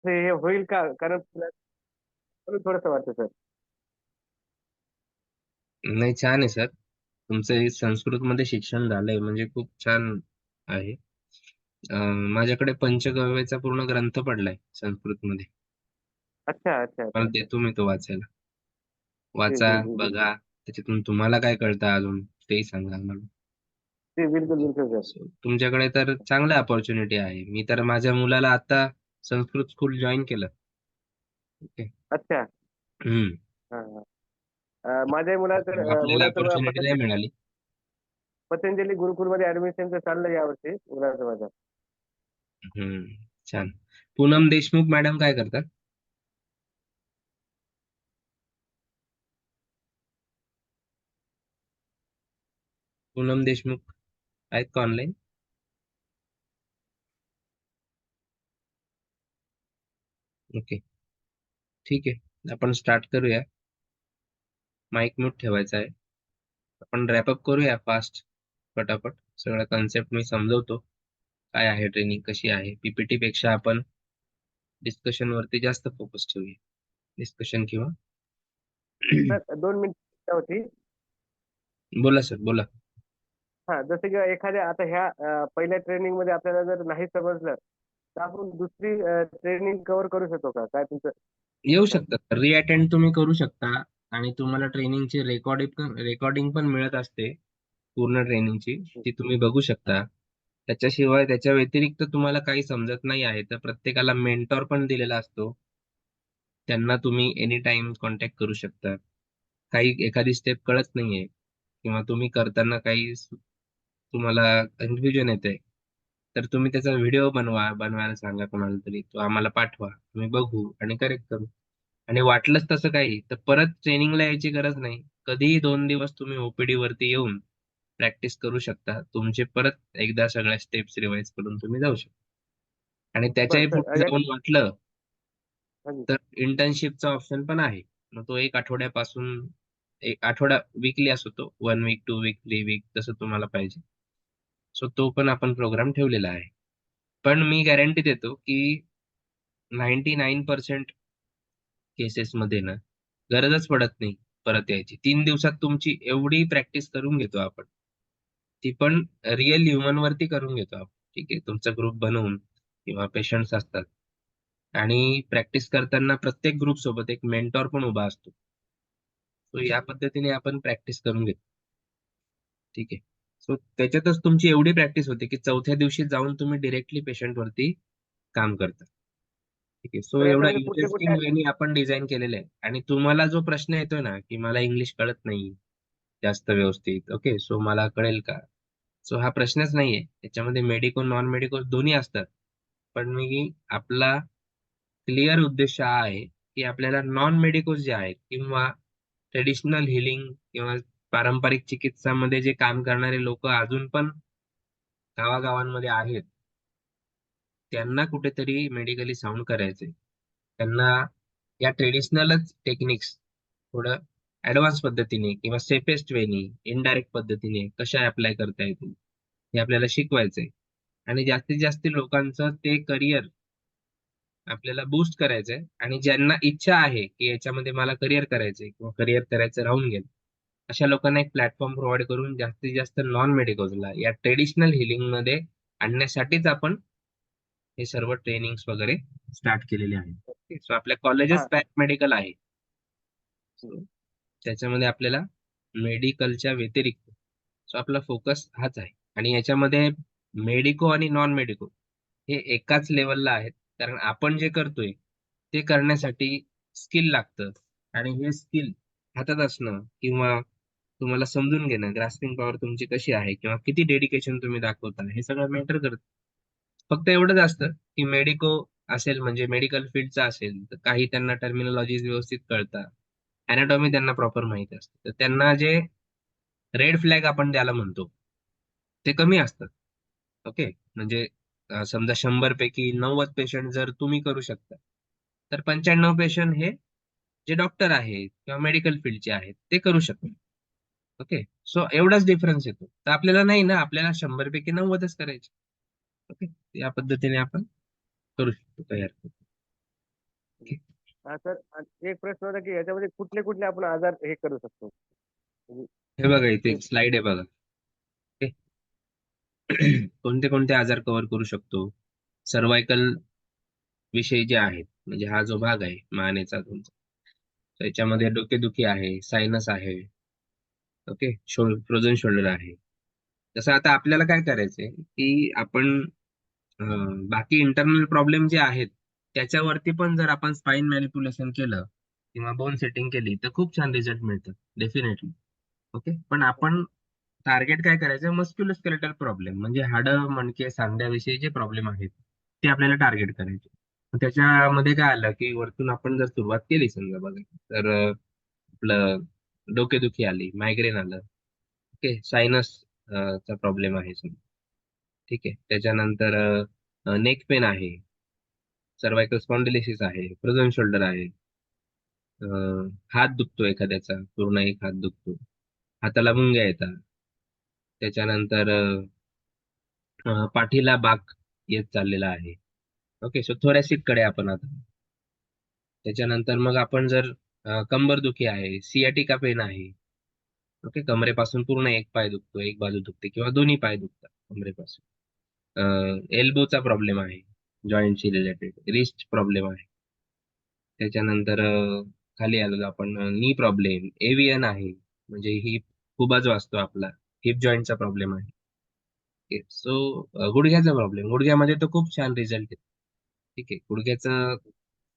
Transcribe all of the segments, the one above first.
हे होईल का? कारण थोडंसं वाटतं सर. नाही, छान आहे सर. तुमचं हे संस्कृतमध्ये शिक्षण झालंय म्हणजे खूप छान आहे. माझ्याकडे पंचगव्यचा पूर्ण ग्रंथ पडलाय संस्कृतमध्ये. अच्छा, अच्छा, मला अच्छा, अच्छा. देतो मी तो वाचायला. जी, वाचा, जी, जी, जी. बघा. त्याच्यातून तुम्हाला काय कळतं अजून तेही सांगा मला. जी, बिलकुल, ओके. बिलकुल सर. सो तुमच्याकडे तर चांगल्या अपॉर्च्युनिटी आहे. मी तर माझ्या मुलाला आता संस्कृत स्कूल जॉइन केलं. ओके. अच्छा. हम्म. हां, हां. माझ्याही आपल्याला मुलाचं अपॉर्च्युनिटी नाही मिळाली. पतंजली गुरुकुलमध्ये ॲडमिशनचं चाललंय यावर्षी मुलाचं माझ्या. हम्म. छान. पूनम देशमुख मॅडम काय करतात? पूनम देशमुख आहेत का ऑनलाईन? ओके. ठीक आहे. आपण स्टार्ट करूया. माईक म्यूट ठेवायचा आहे. आपण रॅपअप करूया फास्ट, पटापट. सगळं कन्सेप्ट मी समजवतो. काय आहे ट्रेनिंग, कशी आहे. पीपीटी पेक्षा आपण डिस्कशन वरती जास्त फोकस ठेवूया. डिस्कशन किंवा सर 2 मिनिटं होती. बोला सर, बोला. हां, जसं की एखाद्या आता ह्या पहिल्या ट्रेनिंगमध्ये आपल्याला जर नाही समजलं, तर आपण दुसरी ट्रेनिंग कव्हर करू शकतो का? काय तुमचं येऊ म्हणणं आहे? शकतात, रिअटेंड तुम्ही करू शकता. आणि तुम्हाला ट्रेनिंगची रेकॉर्डिंग पण मिळत असते. पूर्ण ट्रेनिंगची ती तुम्ही बघू शकता. त्याच्याशिवाय त्याच्या व्यतिरिक्त तुम्हाला काही समजत नाही आहे तर प्रत्येकाला मेंटॉर पण दिलेला असतो. त्यांना तुम्ही एनी टाइम कॉन्टॅक्ट करू शकता. काही एखादी स्टेप कळत नाहीये किंवा तुम्ही करताना काही तुम्हाला कन्फ्युजन येते, तर तुम्ही त्याचा व्हिडिओ बनवायला सांगा कोणाला तरी. तो आम्हाला पाठवा, आम्ही बघू आणि करेक्ट करू. आणि वाटलंच तसं काही तर परत ट्रेनिंगला यायची गरज नाही. कधीही 2 दिवस तुम्ही ओपीडी वरती येऊन प्रॅक्टिस करू शकता. तुमचे परत एकदा सगळ्या स्टेप्स रिवाइज करून तुम्ही जाऊ शकता. आणि बरं त्याच्याही सर पुढे या जाऊन वाटलं हां जी. तर इंटर्नशिपचा ऑप्शन पण आहे. मग तो एक आठवड्यापासून, एक आठवडा वीकली असतो तो, 1 वीक, 2 वीक, 3 वीक, जसं तुम्हाला पाहिजे. सो तो पण आपण प्रोग्राम ठेवलेला आहे. पण मी गॅरंटी देतो की 99% केसेसमध्ये ना गरजच पडत नाही परत यायची. 3 दिवसात तुमची एवढी प्रॅक्टिस करून घेतो आपण. ती पण रिअल ह्युमन वरती करून घेतो आपण. ठीक आहे. तुमचा ग्रुप बनवून किंवा पेशंट्स असतात. आणि प्रॅक्टिस करताना प्रत्येक ग्रुप सोबत एक मेंटॉर पण उभा असतो. सो या पद्धतीने आपण प्रॅक्टिस करून घेतो. ठीक आहे. सो त्याच्यातच तुमची एवढी प्रॅक्टिस होते की चौथ्या दिवशी जाऊन तुम्ही डिरेक्टली पेशंट वरती काम करता. ठीक आहे. सो तर एवढा याच्यामध्ये कुठले-कुठले इंटरेस्टिंग वेनी आपण डिझाईन केलेलं आहे. आणि तुम्हाला जो प्रश्न येतोय ना की मला इंग्लिश कळत नाही जास्त व्यवस्थित, ओके, सो मला कळेल का? सो हा प्रश्नच नाहीये. त्याच्यामध्ये मेडिको नॉन मेडिको दोन्ही असतात. पण मी आपला क्लिअर उद्देश हा आहे की आपल्याला नॉन मेडिकोज जे आहेत किंवा ट्रेडिशनल हिलिंग किंवा पारंपरिक चिकित्सामध्ये जे काम करणारे लोक अजून पण गावागावांमध्ये आहेत, त्यांना कुठेतरी मेडिकली साऊंड करायचे. त्यांना या ट्रेडिशनलच टेक्निक्स थोडं ऍडव्हान्स पद्धतीने किंवा सेफेस्ट वेनी, इनडायरेक्ट पद्धतीने कशा अप्लाय करता येतील हे आपल्याला शिकवायचंय. आणि जास्तीत जास्त लोकांचं ते करिअर आपल्याला बूस्ट करायचंय. आणि ज्यांना इच्छा आहे की याच्यामध्ये मला करिअर करायचंय किंवा करिअर करायचं राहून गेलं, अशा लोकांना एक प्लॅटफॉर्म प्रोव्हाइड करून जास्तीत जास्त नॉन मेडिकलला या ट्रेडिशनल हिलिंग मध्ये आणण्यासाठीच आपण हे सर्व ट्रेनिंग्स वगैरे स्टार्ट केलेले आहेत. सो आपल्या कॉलेजेस हां. पॅरामेडिकल आहे. So, त्याच्यामध्ये आपल्याला मेडिकलच्या व्यतिरिक्त सो आपला फोकस हाच आहे. आणि याच्यामध्ये मेडिको आणि नॉन मेडिको हे एकाच लेवलला आहेत. कारण आपण जे करतोय ते करण्यासाठी स्किल लागतं. आणि हे स्किल हातात असणं किंवा तुम्हाला समजून घेणं, ग्रास्पिंग पॉवर तुमची कशी आहे किंवा किती डेडिकेशन तुम्ही दाखवता, हे सगळं मॅटर करतं. फक्त एवढंच असतं की मेडिको असेल म्हणजे मेडिकल फील्डचा असेल तर काही त्यांना टर्मिनॉलॉजीज व्यवस्थित कळतात. अॅनाटॉमी त्यांना प्रॉपर माहिती असते. तर त्यांना जे रेड फ्लॅग आपण त्याला म्हणतो ते कमी असतात. ओके. म्हणजे समजा 100 पैकी 90 पेशंट जर तुम्ही करू शकता, तर 95 पेशंट हे जे डॉक्टर आहेत किंवा मेडिकल फील्डचे आहेत ते करू शकतात. ओके. सो एवढाच डिफरन्स येतो. तर आपल्याला नाही ना, आपल्याला 100 पैकी 90च करायचे. ओके. या पद्धतीने आपण करू शकतो तयार. हा सर, एक प्रश्न होता की याच्यामध्ये कुठले कुठले आपण आजार हे करू शकतो म्हणजे हे बघा इथे ते- एक स्लाइड आहे बघा. ओके. कोणते कोणते आजार कव्हर करू शकतो. सर्वायकल विषयी जे आहेत, म्हणजे हा जो भाग आहे मानेचा तुमचा, त्याच्यामध्ये डोकेदुखी आहे, सायनस आहे. ओके. फ्रोझन शोल्डर आहे. तसं आता आपल्याला काय करायचंय की आपण बाकी इंटरनल प्रॉब्लेम जे आहेत त्याच्यावरती पण जर आपण स्पाइन मॅनिप्युलेशन केलं किंवा बोन सेटिंग केली तर खूप छान रिझल्ट मिळतात डेफिनेटली. ओके. पण आपण टार्गेट काय करायचं, मस्क्युलोस्केलेटल प्रॉब्लेम म्हणजे हाडं मणके सांध्याविषयी जे प्रॉब्लेम आहेत ते आपल्याला टार्गेट करायचे. मग त्याच्यामध्ये काय आलं की वरतून आपण जर सुरुवात केली समजा बघा, तर आपलं डोकेदुखी आली, मायग्रेन आलं. ओके. सायनस चा प्रॉब्लेम आहे समजा. ठीक आहे. त्याच्यानंतर नेक पेन आहे, सर्वायकल स्पॉन्डिलिसिस आहे, फ्रोझन शोल्डर आहे, हात दुखतो एखाद्याचा, पूर्ण एक हात दुखतो, हाताला मुंग्या येतात. त्याच्यानंतर पाठीला बाक येत चाललेला आहे. ओके. सो थोरॅसिक कडे आपण आता. त्याच्यानंतर मग आपण जर कंबरदुखी आहे, सियाटिका पेन आहे. ओके. कमरेपासून पूर्ण एक पाय दुखतो, एक बाजू दुखते किंवा दोन्ही पाय दुखतात कमरेपासून. एल्बोचा प्रॉब्लेम आहे, जॉईंटशी रिलेटेड. रिस्ट प्रॉब्लेम आहे. त्याच्यानंतर खाली आलो आपण, नी प्रॉब्लेम, एव्हियन आहे, म्हणजे हिप, खुबा जो असतो आपला, हिप जॉईंटचा प्रॉब्लेम आहे. सो गुडघ्याचा प्रॉब्लेम, गुडघ्यामध्ये तर खूप छान रिझल्ट आहे. ठीक आहे. गुडघ्याचं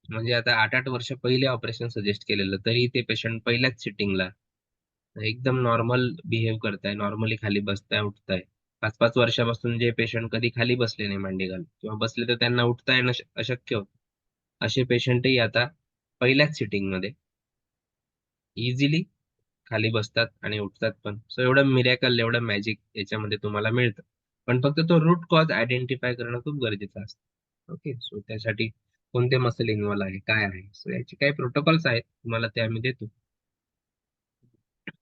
म्हणजे आता 8-8 वर्ष पहिले ऑपरेशन सजेस्ट केलेलं, तरी ते पेशंट पहिल्याच सिटिंगला एकदम नॉर्मल बिहेव करताय, नॉर्मली खाली बसताय उठताय. 5-5 वर्षापासून जे पेशंट कधी खाली बसले नाही मांडी घालून किंवा बसले तर त्यांना उठता येणं अशक्य होतं, असे पेशंटही आता पहिल्याच सिटिंग मध्ये इझिली खाली बसतात आणि उठतात पण. सो एवढं मिरॅकल, एवढं मॅजिक याच्यामध्ये तुम्हाला मिळतं. पण फक्त तो रूट कॉज आयडेंटिफाय करणं खूप गरजेचं असतं. ओके. सो त्यासाठी कोणते मसल इन्व्हॉल्व आहे, काय आहे, सो याचे काही प्रोटोकॉल्स आहेत, तुम्हाला ते आम्ही देतो.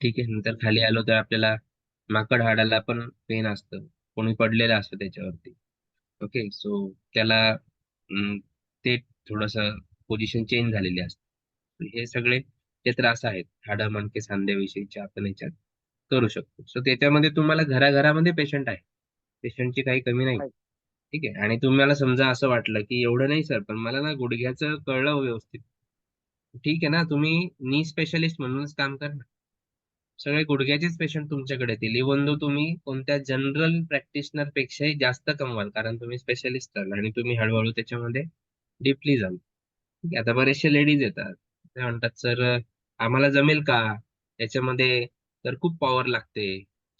ठीक आहे. नंतर खाली आलो तर आपल्याला माकड हाडाला पण पेन असतं, कोणी पडलेलं असतं त्याच्यावरती. ओके. सो त्याला ते थोडस पोझिशन चेंज झालेली असते. हे सगळे जे त्रास आहेत हाडं मणके सांध्याविषयीचे आपण याच्यात करू शकतो. सो त्याच्यामध्ये तुम्हाला घराघरामध्ये पेशंट आहे, पेशंटची काही कमी नाही. आहे. ठीक आहे. आणि तुम्हाला समजा असं वाटलं की एवढं नाही सर, पण मला ना गुडघ्याचं कळलं हो व्यवस्थित. ठीक आहे ना, तुम्ही नी स्पेशलिस्ट म्हणूनच काम करा. सगळे गुडघ्याचेच पेशंट तुमच्याकडे येतील, इवन दो तुम्ही कोणत्या जनरल प्रॅक्टिशनर पेक्षाही जास्त कमवाल, कारण तुम्ही स्पेशलिस्ट आहात आणि तुम्ही हळूहळू त्याच्यामध्ये डीपली जाल. ठीक आहे. आता बरेचसे लेडीज येतात, ते म्हणतात सर आम्हाला जमेल का याच्यामध्ये, तर खूप पॉवर लागते.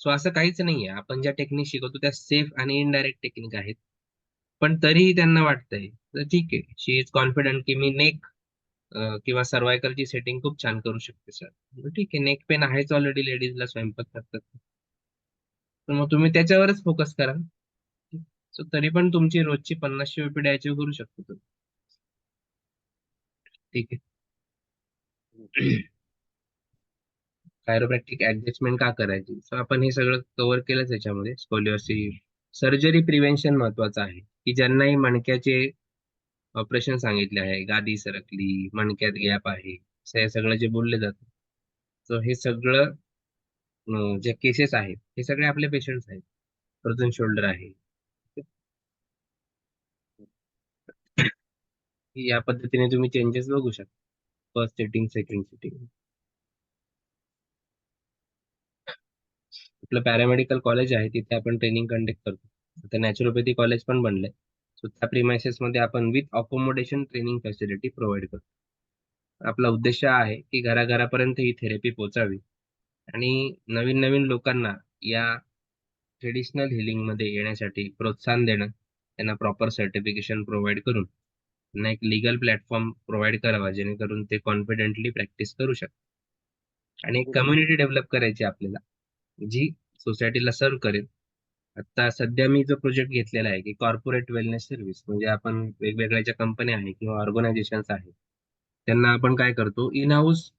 सो असं काहीच नाहीये, आपण ज्या टेक्निक शिकवतो त्या सेफ आणि इनडायरेक्ट टेक्निक आहेत. पण तरीही त्यांना वाटतंय तर ठीक आहे, शी इज कॉन्फिडंट की मी नेक किंवा सर्वायकलची सेटिंग खूप छान करू शकते सर. ठीक आहे. नेक पेन आहेच ऑलरेडी, लेडीजला स्वयंपाक करतात, तर मग तुम्ही त्याच्यावरच फोकस करा. सो तरी पण तुमची रोजची 50शी ओपीडी अचीव्ह करू शकतो तुम्ही. ठीक आहे. कायरोप्रॅक्टिक ऍडजस्टमेंट का करायची, सो आपण हे सगळं कव्हर केलंच याच्यामध्ये. स्कोलिओसिस, सर्जरी प्रिव्हेन्शन महत्वाचं आहे, की ज्यांनाही मणक्याचे ऑपरेशन सांगितले आहे, गादी सरकली, मणक्यात गॅप आहे, हे सगळं जे बोलले जातं, सो हे सगळं जे केसेस आहेत हे सगळे आपले पेशंट्स आहेत. फ्रोझन शोल्डर आहे, या पद्धतीने तुम्ही चेंजेस बघू शकता. First sitting, second sitting. आपलं पॅरामेडिकल कॉलेज आहे, तिथे आपण ट्रेनिंग कंडक्ट करतो. आता नॅचरोपॅथी कॉलेज पण बनलंय. सो त्या प्रिमायसेस मध्ये आपण with accommodation training facility provide करतो. आपला उद्देश हा आहे की घराघरापर्यंत ही थेरपी पोहोचावी आणि नवीन नवीन लोकांना या ट्रेडिशनल हिलिंग मध्ये येण्यासाठी प्रोत्साहन देणं, त्यांना प्रॉपर सर्टिफिकेशन प्रोव्हाइड करून त्यांना एक लीगल प्लॅटफॉर्म प्रोव्हाइड करावा, जेणेकरून ते कॉन्फिडेंटली प्रॅक्टिस करू शकतात. आणि एक कम्युनिटी डेव्हलप करायची आपल्याला, जी सोसायटीला सर्व्ह करेल. आता सध्या मी जो प्रोजेक्ट घेतलेला आहे की कॉर्पोरेट वेलनेस सर्व्हिस, म्हणजे आपण वेगवेगळ्या ज्या कंपन्या आहेत किंवा ऑर्गनायझेशन्स आहेत त्यांना आपण काय करतो, इन हाऊस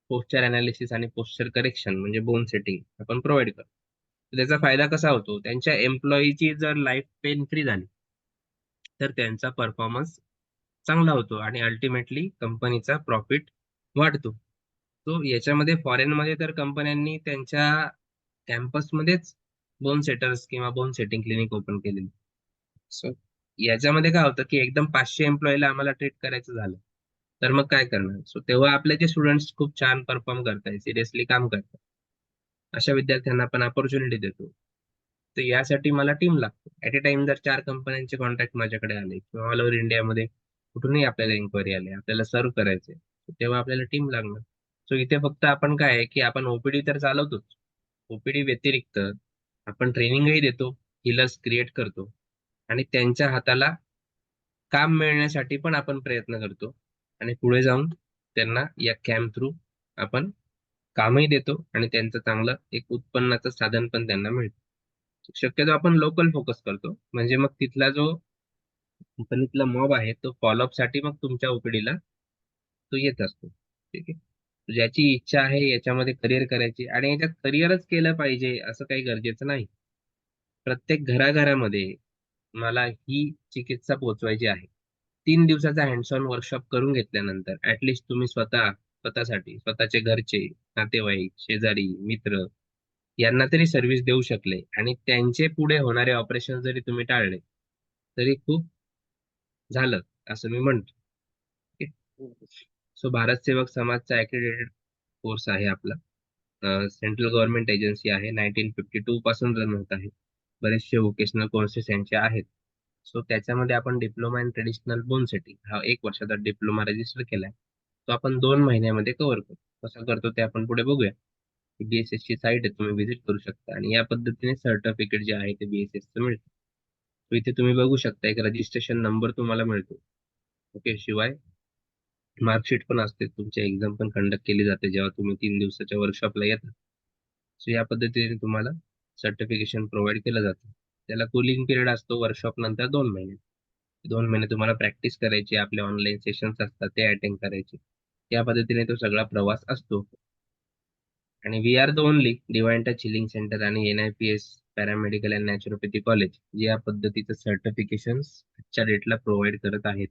पोस्चर अनालिसिस आणि पोस्चर करेक्शन म्हणजे बोन सेटिंग आपण प्रोव्हाइड करतो. तर त्याचा फायदा कसा होतो, त्यांच्या एम्प्लॉईची जर लाईफ पेन फ्री झाली तर त्यांचा परफॉर्मन्स चांगला होतो आणि अल्टिमेटली कंपनीचा प्रॉफिट वाढतो. तो याच्यामध्ये फॉरेनमध्ये तर कंपन्यांनी त्यांच्या कॅम्पसमध्येच बोन सेटर्स किंवा बोन सेटिंग क्लिनिक ओपन केलेली. सो याच्यामध्ये काय होतं की एकदम 500 एम्प्लॉईला आम्हाला ट्रीट करायचं झालं तर मग काय करणार. सो तेव्हा आपले जे स्टुडंट्स खूप छान परफॉर्म करताय, सिरियसली काम करतात, अशा विद्यार्थ्यांना आपण अपॉर्च्युनिटी देतो. तर यासाठी मला टीम लागतो. ऍट ए टाइम जर 4 कंपन्यांचे कॉन्ट्रॅक्ट माझ्याकडे आले किंवा ऑल ओव्हर इंडियामध्ये कुठूनही आपल्याला इन्क्वायरी आली, आपल्याला सर्व्ह करायचे, तेव्हा आपल्याला टीम लागणार. सो इथे फक्त आपण काय आहे की आपण ओपीडी तर चालवतोच, ओपीडी व्यतिरिक्त आपण ट्रेनिंगही देतो, हिलर्स क्रिएट करतो आणि त्यांच्या हाताला काम मिळण्यासाठी पण आपण प्रयत्न करतो आणि पुढे जाऊन त्यांना या कॅम्प थ्रू आपण कामही देतो आणि त्यांचं चांगलं एक उत्पन्नाचं साधन पण त्यांना मिळतं. शक्यतो आपण लोकल फोकस करतो, म्हणजे मग तिथला जो कंपनीतला मॉब आहे तो फॉलोअप साठी मग तुमच्या ओपीडीला तो येत असतो. ठीक आहे. ज्याची इच्छा आहे याच्यामध्ये करिअर करायची आणि याच्यात करिअरच केलं पाहिजे असं काही गरजेचं नाही. प्रत्येक घराघरामध्ये मला ही चिकित्सा पोहोचवायची आहे. 3 दिवसाचा हँड्स ऑन वर्कशॉप करून घेतल्यानंतर ऍटलिस्ट तुम्ही स्वतःसाठी, स्वतःचे घरचे, नातेवाईक, शेजारी, मित्र यांना तरी सर्व्हिस देऊ शकले आणि त्यांचे पुढे होणारे ऑपरेशन जरी तुम्ही टाळले तरी खूप झालं असं मी म्हणतो. सो भारत सेवक समाजचा अक्रेडिटेड कोर्स आहे आपला. सेंट्रल गव्हर्नमेंट एजन्सी आहे, 1952 पासून रन होत आहे. बरेचसे वोकेशनल कोर्सेस यांचे आहेत. सो त्याच्यामध्ये आपण diploma in traditional bone setting हा 1 वर्षाचा डिप्लोमा रजिस्टर केलाय. तो आपण 2 महिन्यामध्ये कव्हर करतो. कसा करतो ते आपण पुढे बघूया. बीएसएस ची साईट आहे, तुम्ही व्हिजिट करू शकता आणि या पद्धतीने सर्टिफिकेट जे आहे ते बीएसएस चं मिळतं. So इथे तुम्ही बघू शकता एक रजिस्ट्रेशन नंबर तुम्हाला मिळतो. ओके. शिवाय मार्कशीट पण असते, तुमची एक्झाम पण कंडक्ट केली जाते जेव्हा तुम्ही 3 दिवसाच्या वर्कशॉपला येता. सो या पद्धतीने तुम्हाला सर्टिफिकेशन प्रोव्हाइड केलं जातं. त्याला कूलिंग पिरियड असतो वर्कशॉप नंतर 2 महिने. 2 महिने तुम्हाला प्रॅक्टिस करायची, आपले ऑनलाईन सेशन्स असतात ते अटेंड करायचे. या पद्धतीने तो सगळा प्रवास असतो. आणि we are the only divine touch healing centre आणि NIPS paramedical and naturopathy college जे या पद्धतीचं सर्टिफिकेशन आजच्या डेटला प्रोव्हाइड करत आहेत.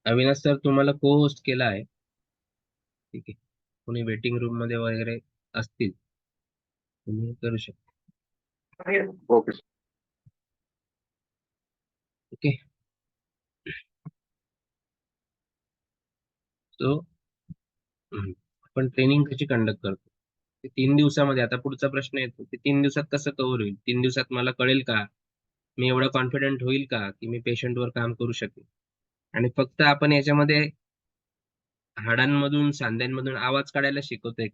अविनाश सर तुम्हाला को होस्ट केला आहे. ठीक आहे. कोणी वेटिंग रूम मध्ये वगैरे असतील तुम्ही करू शकता. ओके. ओके. सो आपण ट्रेनिंग कशी कंडक्ट करतो ते 3 दिवसामध्ये. आता पुढचा प्रश्न येतो की 3 दिवसात कसं कव्हर होईल, 3 दिवसात मला कळेल का, मी एवढं कॉन्फिडंट होईल का की मी पेशंटवर काम करू शकेल. आणि फक्त आपण याच्यामध्ये हाडांमधून सांध्यांमधून आवाज काढायला शिकवतोय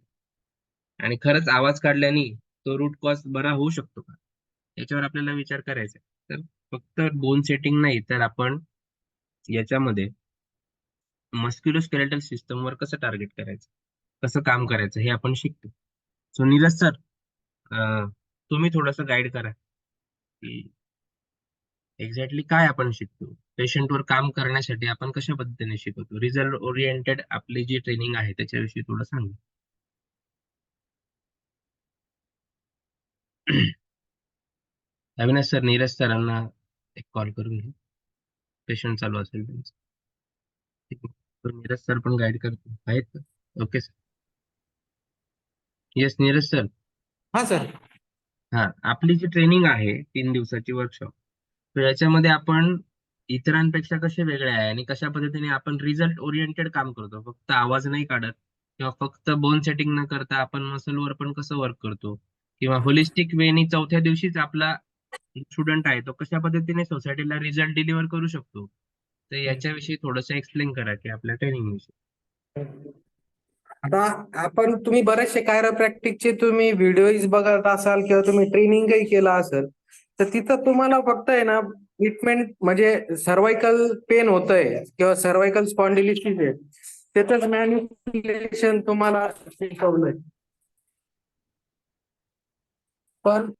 आणि खरंच आवाज काढल्याने तो रूट कॉज बरा होऊ शकतो का, याच्यावर आपल्याला विचार करायचा आहे. तर फक्त बोन सेटिंग नाही तर आपण याच्यामध्ये मस्क्युलोस्केलेटल सिस्टमवर कसं टार्गेट करायचं, कसं काम करायचं हे आपण शिकतो. सो नीरज सर, तुम्ही थोडंसं गाईड करा की एक्झॅक्टली काय आपण शिकतो, पेशंटवर काम करण्यासाठी आपण कशा पद्धतीने शिकवतो, रिझल्ट ओरिएंटेड आपली जी ट्रेनिंग आहे त्याच्याविषयी थोडं सांगा. अविनाश सर नीरज सरांना एक कॉल करून घ्या, पेशंट चालू असेल त्यांचं. ठीक आहे. तर नीरज सर पण गाईड करतो आहेत का? Okay sir. Yes Neeraj sir. हा सर. हा, आपली जी ट्रेनिंग आहे 3 दिवसाची वर्कशॉप, तर याच्यामध्ये आपण इतरांपेक्षा कसे वेगळे आहे आणि कशा पद्धतीने आपण रिझल्ट ओरिएंटेड काम करतो, फक्त आवाज नाही काढत किंवा फक्त बोन सेटिंग न करता आपण मसलवर पण कसं वर्क करतो किंवा होलिस्टिक वेनी चौथ्या दिवशीच आपला स्टुडंट आहे तो कशा पद्धतीने सोसायटीला रिझल्ट डिलिव्हर करू शकतो, तर याच्याविषयी थोडंसं एक्सप्लेन करा की आपल्या ट्रेनिंग विषयी. आता तुम्ही बरेचसे कायरोप्रॅक्टिकचे तुम्ही व्हिडिओज बघत असाल किंवा तुम्ही ट्रेनिंगही केलं असेल, तर तिथं तुम्हाला फक्त आहे ना ट्रीटमेंट म्हणजे सर्वायकल पेन होतंय किंवा सर्वायकल स्पॉन्डिलिटिस आहे त्याच मॅन्युप्युलेशन तुम्हाला शिकवलंय. पण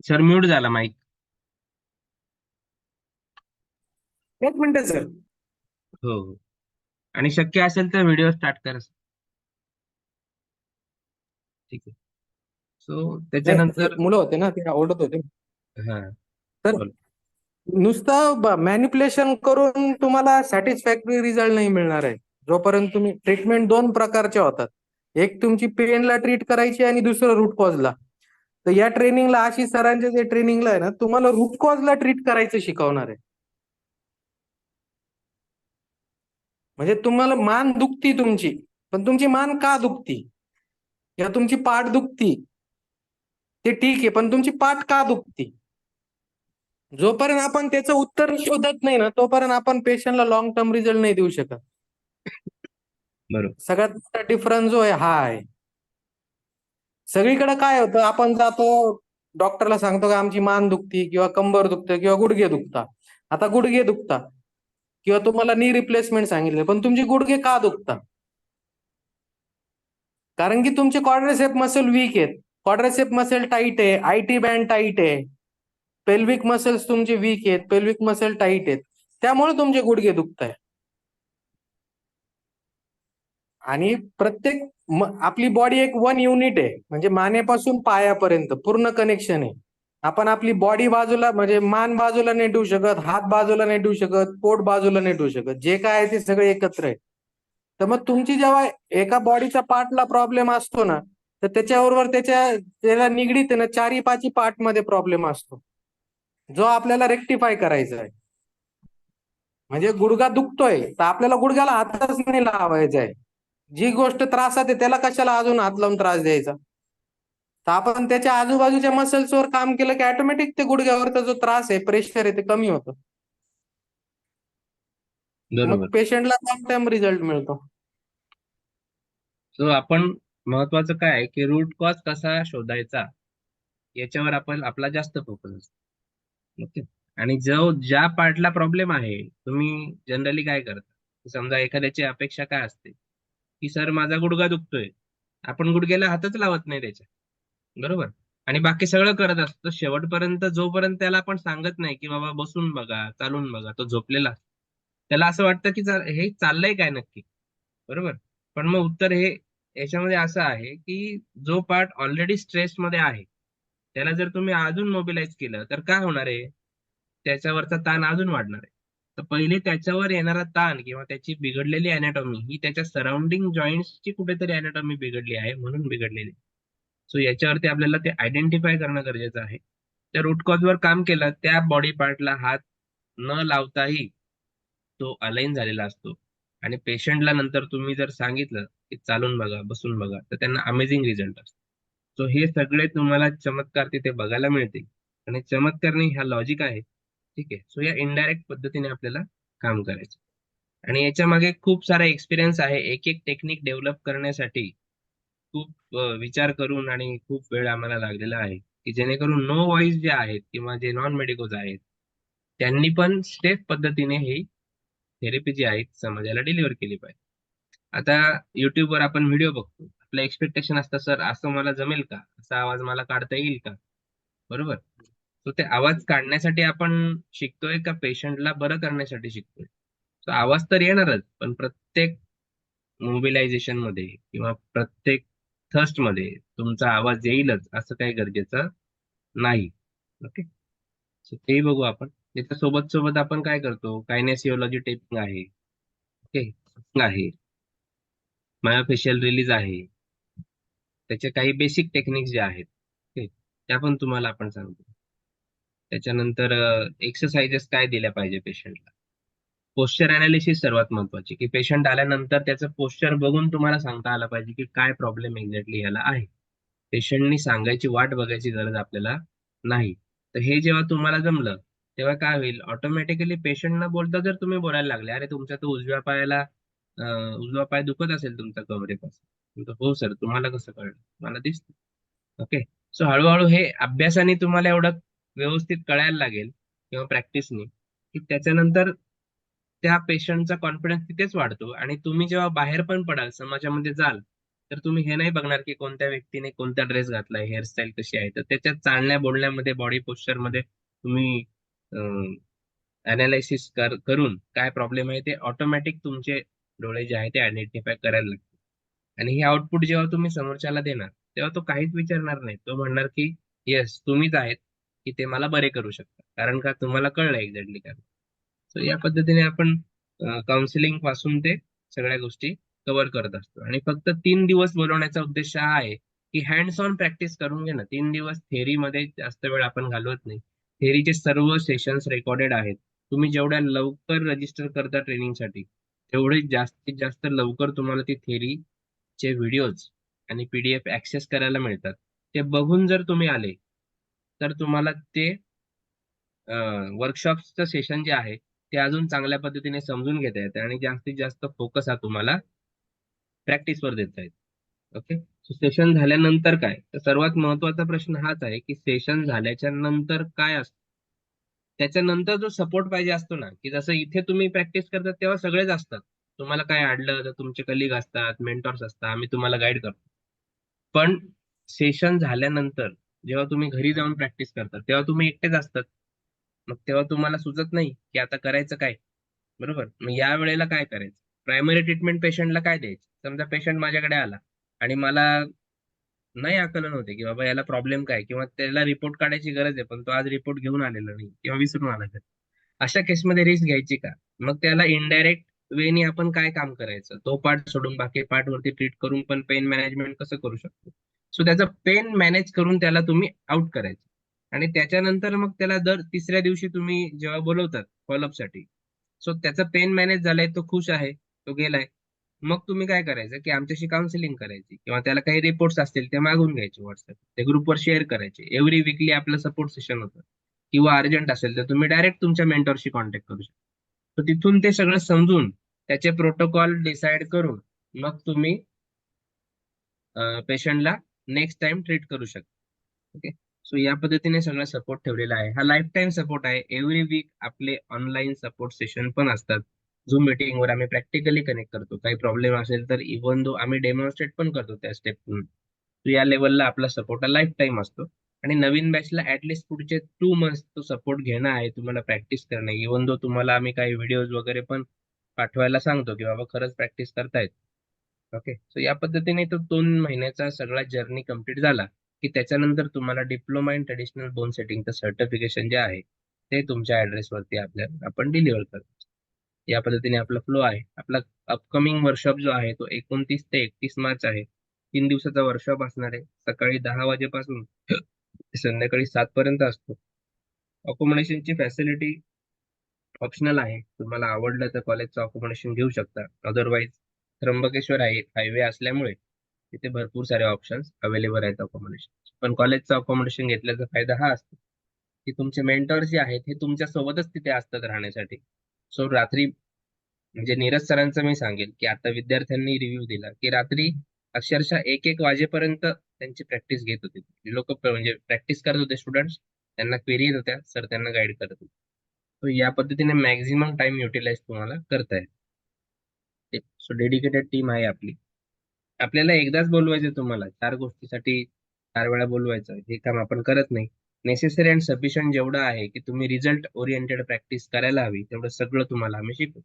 सर म्यूट झाला माईक. एक मिनिट सर. हो हो. आणि शक्य असेल तर व्हिडिओ स्टार्ट करा. ठीक आहे. सो नाही, हे त्याच्यानंतर मुलं होते ना, ते ओरडत होते. हा तर बोल. नुसतं मॅनिप्युलेशन करून तुम्हाला सॅटिस्फॅक्टरी रिझल्ट नाही मिळणार आहे. जोपर्यंत तुम्ही ट्रीटमेंट दोन प्रकारच्या होतात. एक तुमची पेनला ट्रीट करायची आणि दुसरं रूट कॉजला. तर या ट्रेनिंगला, आशिष सरांच्या जे ट्रेनिंगला आहे ना, तुम्हाला रूट कॉजला ट्रीट करायचं शिकवणार आहे. म्हणजे तुम्हाला मान दुखती तुमची, पण तुमची मान का दुखती किंवा तुमची पाठ दुखती ते ठीक आहे, पण तुमची पाठ का दुखती? जोपर्यंत आपण त्याचं उत्तर शोधत नाही ना, तोपर्यंत आपण पेशंटला लॉंग टर्म रिझल्ट नाही देऊ शकत. बरोबर. सगळ्यात मोठा डिफरन्स जो आहे हा आहे. सगळीकडे काय होतं, आपण जातो डॉक्टरला सांगतो का आमची मान दुखती किंवा कंबर दुखतं किंवा गुडघे दुखता. आता गुडघे दुखता किंवा तुम्हाला नी रिप्लेसमेंट सांगितलं, पण तुमचे गुडघे का दुखता? कारण की तुमचे क्वाड्रिसेप मसल वीक आहेत. क्वाड्रिसेप मसल टाईट आहे, आयटी बँड टाईट आहे, पेल्विक मसल्स तुमचे वीक आहेत, पेल्विक मसल टाईट आहेत, त्यामुळे तुमचे गुडघे दुखत आहे. आणि प्रत्येक आपली बॉडी एक वन युनिट आहे, म्हणजे मानेपासून पायापर्यंत पूर्ण कनेक्शन आहे. आपण आपली बॉडी बाजूला, म्हणजे मान बाजूला नाही ठेवू शकत, हात बाजूला नाही ठेवू शकत, पोट बाजूला नाही ठेवू शकत. जे काय आहे ते सगळे एकत्र आहे. तर मग तुमची जेव्हा एका बॉडीच्या पार्टला प्रॉब्लेम असतो ना, तर त्याच्याबरोबर त्याला निगडीत आहे ना, चारी पाची पार्ट मध्ये प्रॉब्लेम असतो, जो आपल्याला रेक्टिफाय करायचा आहे. म्हणजे गुडघा दुखतोय तर आपल्याला गुडघ्याला हातच नाही लावायचा आहे. जी गोष्ट त्रासात आहे त्याला कशाला अजून हात लावून त्रास द्यायचा? तर आपण त्याच्या आजूबाजूच्या मसल्सवर काम केलं की ऑटोमॅटिक ते गुडघ्यावरचा जो त्रास आहे, प्रेशर आहे, ते कमी होतं. मग बरोबर. पेशंटला लॉंग टर्म रिझल्ट मिळतो. सो आपण महत्वाचं काय आहे की रूट कॉज कसा शोधायचा याच्यावर आपण आपला जास्त फोकस असतो. ओके. आणि ज्या पार्टला प्रॉब्लेम आहे, तुम्ही जनरली काय करता, समजा एखाद्याची अपेक्षा काय असते की सर माझा गुडघा दुखतोय, आपण गुडघ्याला हातच लावत नाही त्याच्या, बरोबर, आणि बाकी सगळं करत असतो शेवटपर्यंत. जोपर्यंत त्याला आपण सांगत नाही की बाबा बसून बघा, चालून बघा, तो झोपलेला असतो. त्याला असं वाटतं की हे चाललंय काय नक्की, बरोबर. पण मग उत्तर हे याच्यामध्ये असं आहे की जो पार्ट ऑलरेडी स्ट्रेस मध्ये आहे त्याला जर तुम्ही अजून मोबिलाइज केलं तर काय होणार आहे, त्याच्यावरचा ताण अजून वाढणार आहे. तर पहिले त्याच्यावर येणारा ताण किंवा त्याची बिघडलेली अॅनाटॉमी ही त्याच्या सराउंडिंग जॉईंट्सची कुठेतरी अॅनाटॉमी बिघडली आहे म्हणून बिघडलेली. सो याच्यावरती आपल्याला ते आयडेंटिफाय करणं गरजेचं आहे. त्या रूट कॉजवर काम केलं, त्या बॉडी पार्टला हात न लावताही तो अलाइन झालेला असतो. आणि पेशंटला नंतर तुम्ही जर सांगितलं की चालून बघा, बसून बघा, तर त्यांना अमेझिंग रिझल्ट असतो. सो हे सगळे तुम्हाला चमत्कार तिथे बघायला मिळतील. आणि चमत्कार नाही, हा लॉजिक आहे. ठीक आहे. सो या इनडायरेक्ट पद्धतीने आपल्याला काम करायचं. आणि याच्या मागे खूप सारा एक्सपिरियन्स आहे. एक एक टेक्निक डेव्हलप करण्यासाठी खूप विचार करून आणि खूप वेळ आम्हाला लागलेला आहे, की जेणेकरून नो व्हॉइस जे आहेत किंवा जे नॉन मेडिकोज आहेत त्यांनी पण स्टेप पद्धतीने ही थेरपी जी आहे ती समाजाला डिलिव्हर केली पाहिजे. आता युट्यूबवर आपण व्हिडिओ बघतो, आपलं एक्सपेक्टेशन असतं सर असं मला जमेल का, असा आवाज मला काढता येईल का, बरोबर. तो ते आवाज काढण्यासाठी आपण शिकतोय का पेशंटला बरं करण्यासाठी शिकतोय? तो आवाज तर येणारच, पण प्रत्येक मोबिलायझेशन मध्ये किंवा प्रत्येक थर्स्ट मध्ये तुमचा आवाज येईलच असं काही गरजेचं नाही. ओके. सो तेही बघू आपण. त्याच्या सोबत सोबत आपण काय करतो, कायनेसिओलॉजी टेपिंग आहे, ओके, आहे, मायोफेशियल रिलीज आहे, त्याचे काही बेसिक टेक्निक्स जे आहेत, ओके, त्या पण तुम्हाला आपण सांगतो. त्याच्यानंतर एक्सरसाइजेस काय दिल्या पाहिजे पेशंटला. पोश्चर अनालिसिस सर्वात महत्वाची, की पेशंट आल्यानंतर त्याचं पोश्चर बघून तुम्हाला सांगता आलं पाहिजे की काय प्रॉब्लेम एक्झॅक्टली ह्याला आहे. पेशंटनी सांगायची वाट बघायची गरज आपल्याला नाही. तर हे जेव्हा तुम्हाला जमलं तेव्हा काय होईल, ऑटोमॅटिकली पेशंट न बोलता जर तुम्ही बोलायला लागले, अरे तुमच्या तो उजव्या पायाला उजवा पाय दुखत असेल तुमचा कमरेपासून, तर हो सर तुम्हाला कसं कळलं, मला दिसतं. ओके. सो हळूहळू हे अभ्यासाने तुम्हाला एवढं व्यवस्थित कळायला लागेल किंवा प्रॅक्टिसने, की त्याच्यानंतर त्या पेशंटचा कॉन्फिडन्स तिथेच वाढतो. आणि तुम्ही जेव्हा बाहेर पण पडाल, समाजामध्ये जाल, तर तुम्ही हे नाही बघणार की कोणत्या व्यक्तीने कोणता ड्रेस घातलाय, हेअरस्टाईल कशी आहे. तर त्याच्या चालण्या बोलण्यामध्ये, बॉडी पोश्चर मध्ये तुम्ही अनालिसिस करून काय प्रॉब्लेम आहे ते ऑटोमॅटिक तुमचे डोळे जे आहे ते आयडेंटिफाय करायला लागतात. आणि हे आउटपुट जेव्हा तुम्ही समोरच्याला देणार तेव्हा तो काहीच विचारणार नाही. तो म्हणणार की येस तुम्हीच आहेत की ते मला बरे करू शकता, कारण का तुम्हाला कळलं एक्झॅक्टली काय. सो या पद्धतीने आपण काउन्सिलिंग पासून ते सगळ्या गोष्टी कव्हर करत असतो. आणि फक्त 3 दिवस बोलवण्याचा उद्देश हा आहे की हँड्स ऑन प्रॅक्टिस करून घे ना. 3 दिवस थेअरीमध्ये जास्त वेळ आपण घालवत नाही. थेअरीचे सर्व सेशन्स रेकॉर्डेड आहेत. तुम्ही जेवढ्या लवकर रजिस्टर करता ट्रेनिंगसाठी, तेवढे जास्तीत जास्त लवकर तुम्हाला ती थेअरीचे व्हिडिओज आणि PDF ऍक्सेस करायला मिळतात. ते बघून जर तुम्ही आले तर तुम्हाला ते वर्कशॉपचं सेशन जे आहे ते अजून चांगल्या पद्धतीने समजून घेता येते आणि जास्तीत जास्त फोकस हा तुम्हाला प्रॅक्टिसवर देता येतो. ओके. सेशन झाल्यानंतर काय, तर सर्वात महत्वाचा प्रश्न हाच आहे की सेशन झाल्याच्या नंतर काय असतं. त्याच्यानंतर जो सपोर्ट पाहिजे असतो ना, की जसं इथे तुम्ही प्रॅक्टिस करतात तेव्हा सगळेच असतात. तुम्हाला काय अडलं तर तुमचे कलिग असतात, मेंटॉर्स असतात, आम्ही तुम्हाला गाईड करतो. पण सेशन झाल्यानंतर जेव्हा तुम्ही घरी जाऊन प्रॅक्टिस करता तेव्हा तुम्ही एकटेच असतात. मग तेव्हा तुम्हाला सुचत नाही की आता करायचं काय. बरोबर. मग या वेळेला काय करायचं. प्रायमरी ट्रीटमेंट पेशंटला काय द्यायची. समजा पेशंट माझ्याकडे आला आणि मला नाही आकलन होते की बाबा याला प्रॉब्लेम काय, किंवा त्याला रिपोर्ट काढायची गरज आहे पण तो आज रिपोर्ट घेऊन आलेला नाही किंवा विसरून आला तर अशा केसमध्ये रिस्क घ्यायची का. मग त्याला इनडायरेक्ट वेनी आपण काय काम करायचं, तो पार्ट सोडून बाकी पार्ट वरती ट्रीट करून पण पेन मॅनेजमेंट कसं करू शकतो. सो त्याचं पेन मॅनेज करून त्याला तुम्ही आउट करायचं. आणि त्याच्यानंतर मग त्याला दर तिसऱ्या दिवशी तुम्ही जेव्हा बोलवतात फॉलोअप साठी, सो त्याचं पेन मॅनेज झालंय, तो खुश आहे, तो गेलाय. मग तुम्ही काय करायचं की आमच्याशी काउन्सिलिंग करायची, किंवा त्याला काही रिपोर्ट्स असतील ते मागून घ्यायचे व्हॉट्सअप, ते ग्रुपवर शेअर करायचे. एव्हरी वीकली आपलं सपोर्ट सेशन होतं. किंवा अर्जंट असेल तर तुम्ही डायरेक्ट तुमच्या मेंटॉरशी कॉन्टॅक्ट करू शकता. तर तिथून ते सगळं समजून त्याचे प्रोटोकॉल डिसाईड करून मग तुम्ही पेशंटला नेक्स्ट टाइम ट्रीट करू शकता. ओके. सो या पद्धतीने सगळा सपोर्ट ठेवलेला आहे. हा लाईफ टाइम सपोर्ट आहे. एव्हरी वीक आपले ऑनलाईन सपोर्ट सेशन पण असतात. झूम मीटिंगवर आम्ही प्रॅक्टिकली कनेक्ट करतो. काही प्रॉब्लेम असेल तर इव्हन दो आम्ही डेमॉन्स्ट्रेट पण करतो त्या स्टेप. या लेवलला आपला सपोर्ट हा लाईफ टाइम असतो. आणि नवीन बॅचला ऍटलिस्ट पुढचे 2 मंथ्स तो सपोर्ट घेणं आहे, तुम्हाला प्रॅक्टिस करणं. इव्हन दो तुम्हाला आम्ही काही व्हिडिओज वगैरे पण पाठवायला सांगतो की बाबा खरंच प्रॅक्टिस करतायत. ओके. सो या पद्धतीने तो 2 महिन्याचा सगळा जर्नी कम्प्लीट झाला की त्याच्यानंतर तुम्हाला डिप्लोमा इन ट्रेडिशनल बोन सेटिंगचं सर्टिफिकेशन जे आहे ते तुमच्या ऍड्रेसवरती आपल्याला आपण डिलिव्हर करतो. या पद्धतीने आपला फ्लो आहे. आपला अपकमिंग वर्कशॉप जो आहे तो 29 ते 31 मार्च आहे. 3 दिवसाचा वर्कशॉप असणार आहे. सकाळी 10 वाजेपासून संध्याकाळी 7 पर्यंत असतो. अकोमोडेशनची फॅसिलिटी ऑप्शनल आहे. तुम्हाला आवडलं तर कॉलेजचं अकोमोडेशन घेऊ शकता. अदरवाईज त्र्यंबकेश्वर आहे हायवे असल्यामुळे तिथे भरपूर सारे ऑप्शन्स अवेलेबल आहेत अकोमोडेशन. पण कॉलेजचं अकोमोडेशन घेतल्याचा फायदा हा असतो की तुमचे मेंटॉर जे आहेत हे तुमच्या सोबतच तिथे असतात राहण्यासाठी. सो रात्री, म्हणजे नीरज सरांचं मी सांगेल की आता विद्यार्थ्यांनी रिव्ह्यू दिला की रात्री अक्षरशः 1-1 वाजेपर्यंत त्यांची प्रॅक्टिस घेत होते लोक. म्हणजे प्रॅक्टिस करत होते स्टुडंट्स, त्यांना क्वेरी येत होत्या, सर त्यांना गाईड करत होते. तो या पद्धतीने मॅक्झिमम टाइम युटिलाइज तुम्हाला करता येईल. सो डेडिकेटेड टीम आहे आपली. आपल्याला एकदाच बोलवायचं तुम्हाला 4 गोष्टीसाठी 4 वेळा बोलवायचं हे काम आपण करत नाही. नेसेसरी अँड सफिशियंट जेवढं आहे की तुम्ही रिझल्ट ओरिएंटेड प्रॅक्टिस करायला हवी तेवढं सगळं तुम्हाला आम्ही शिकू.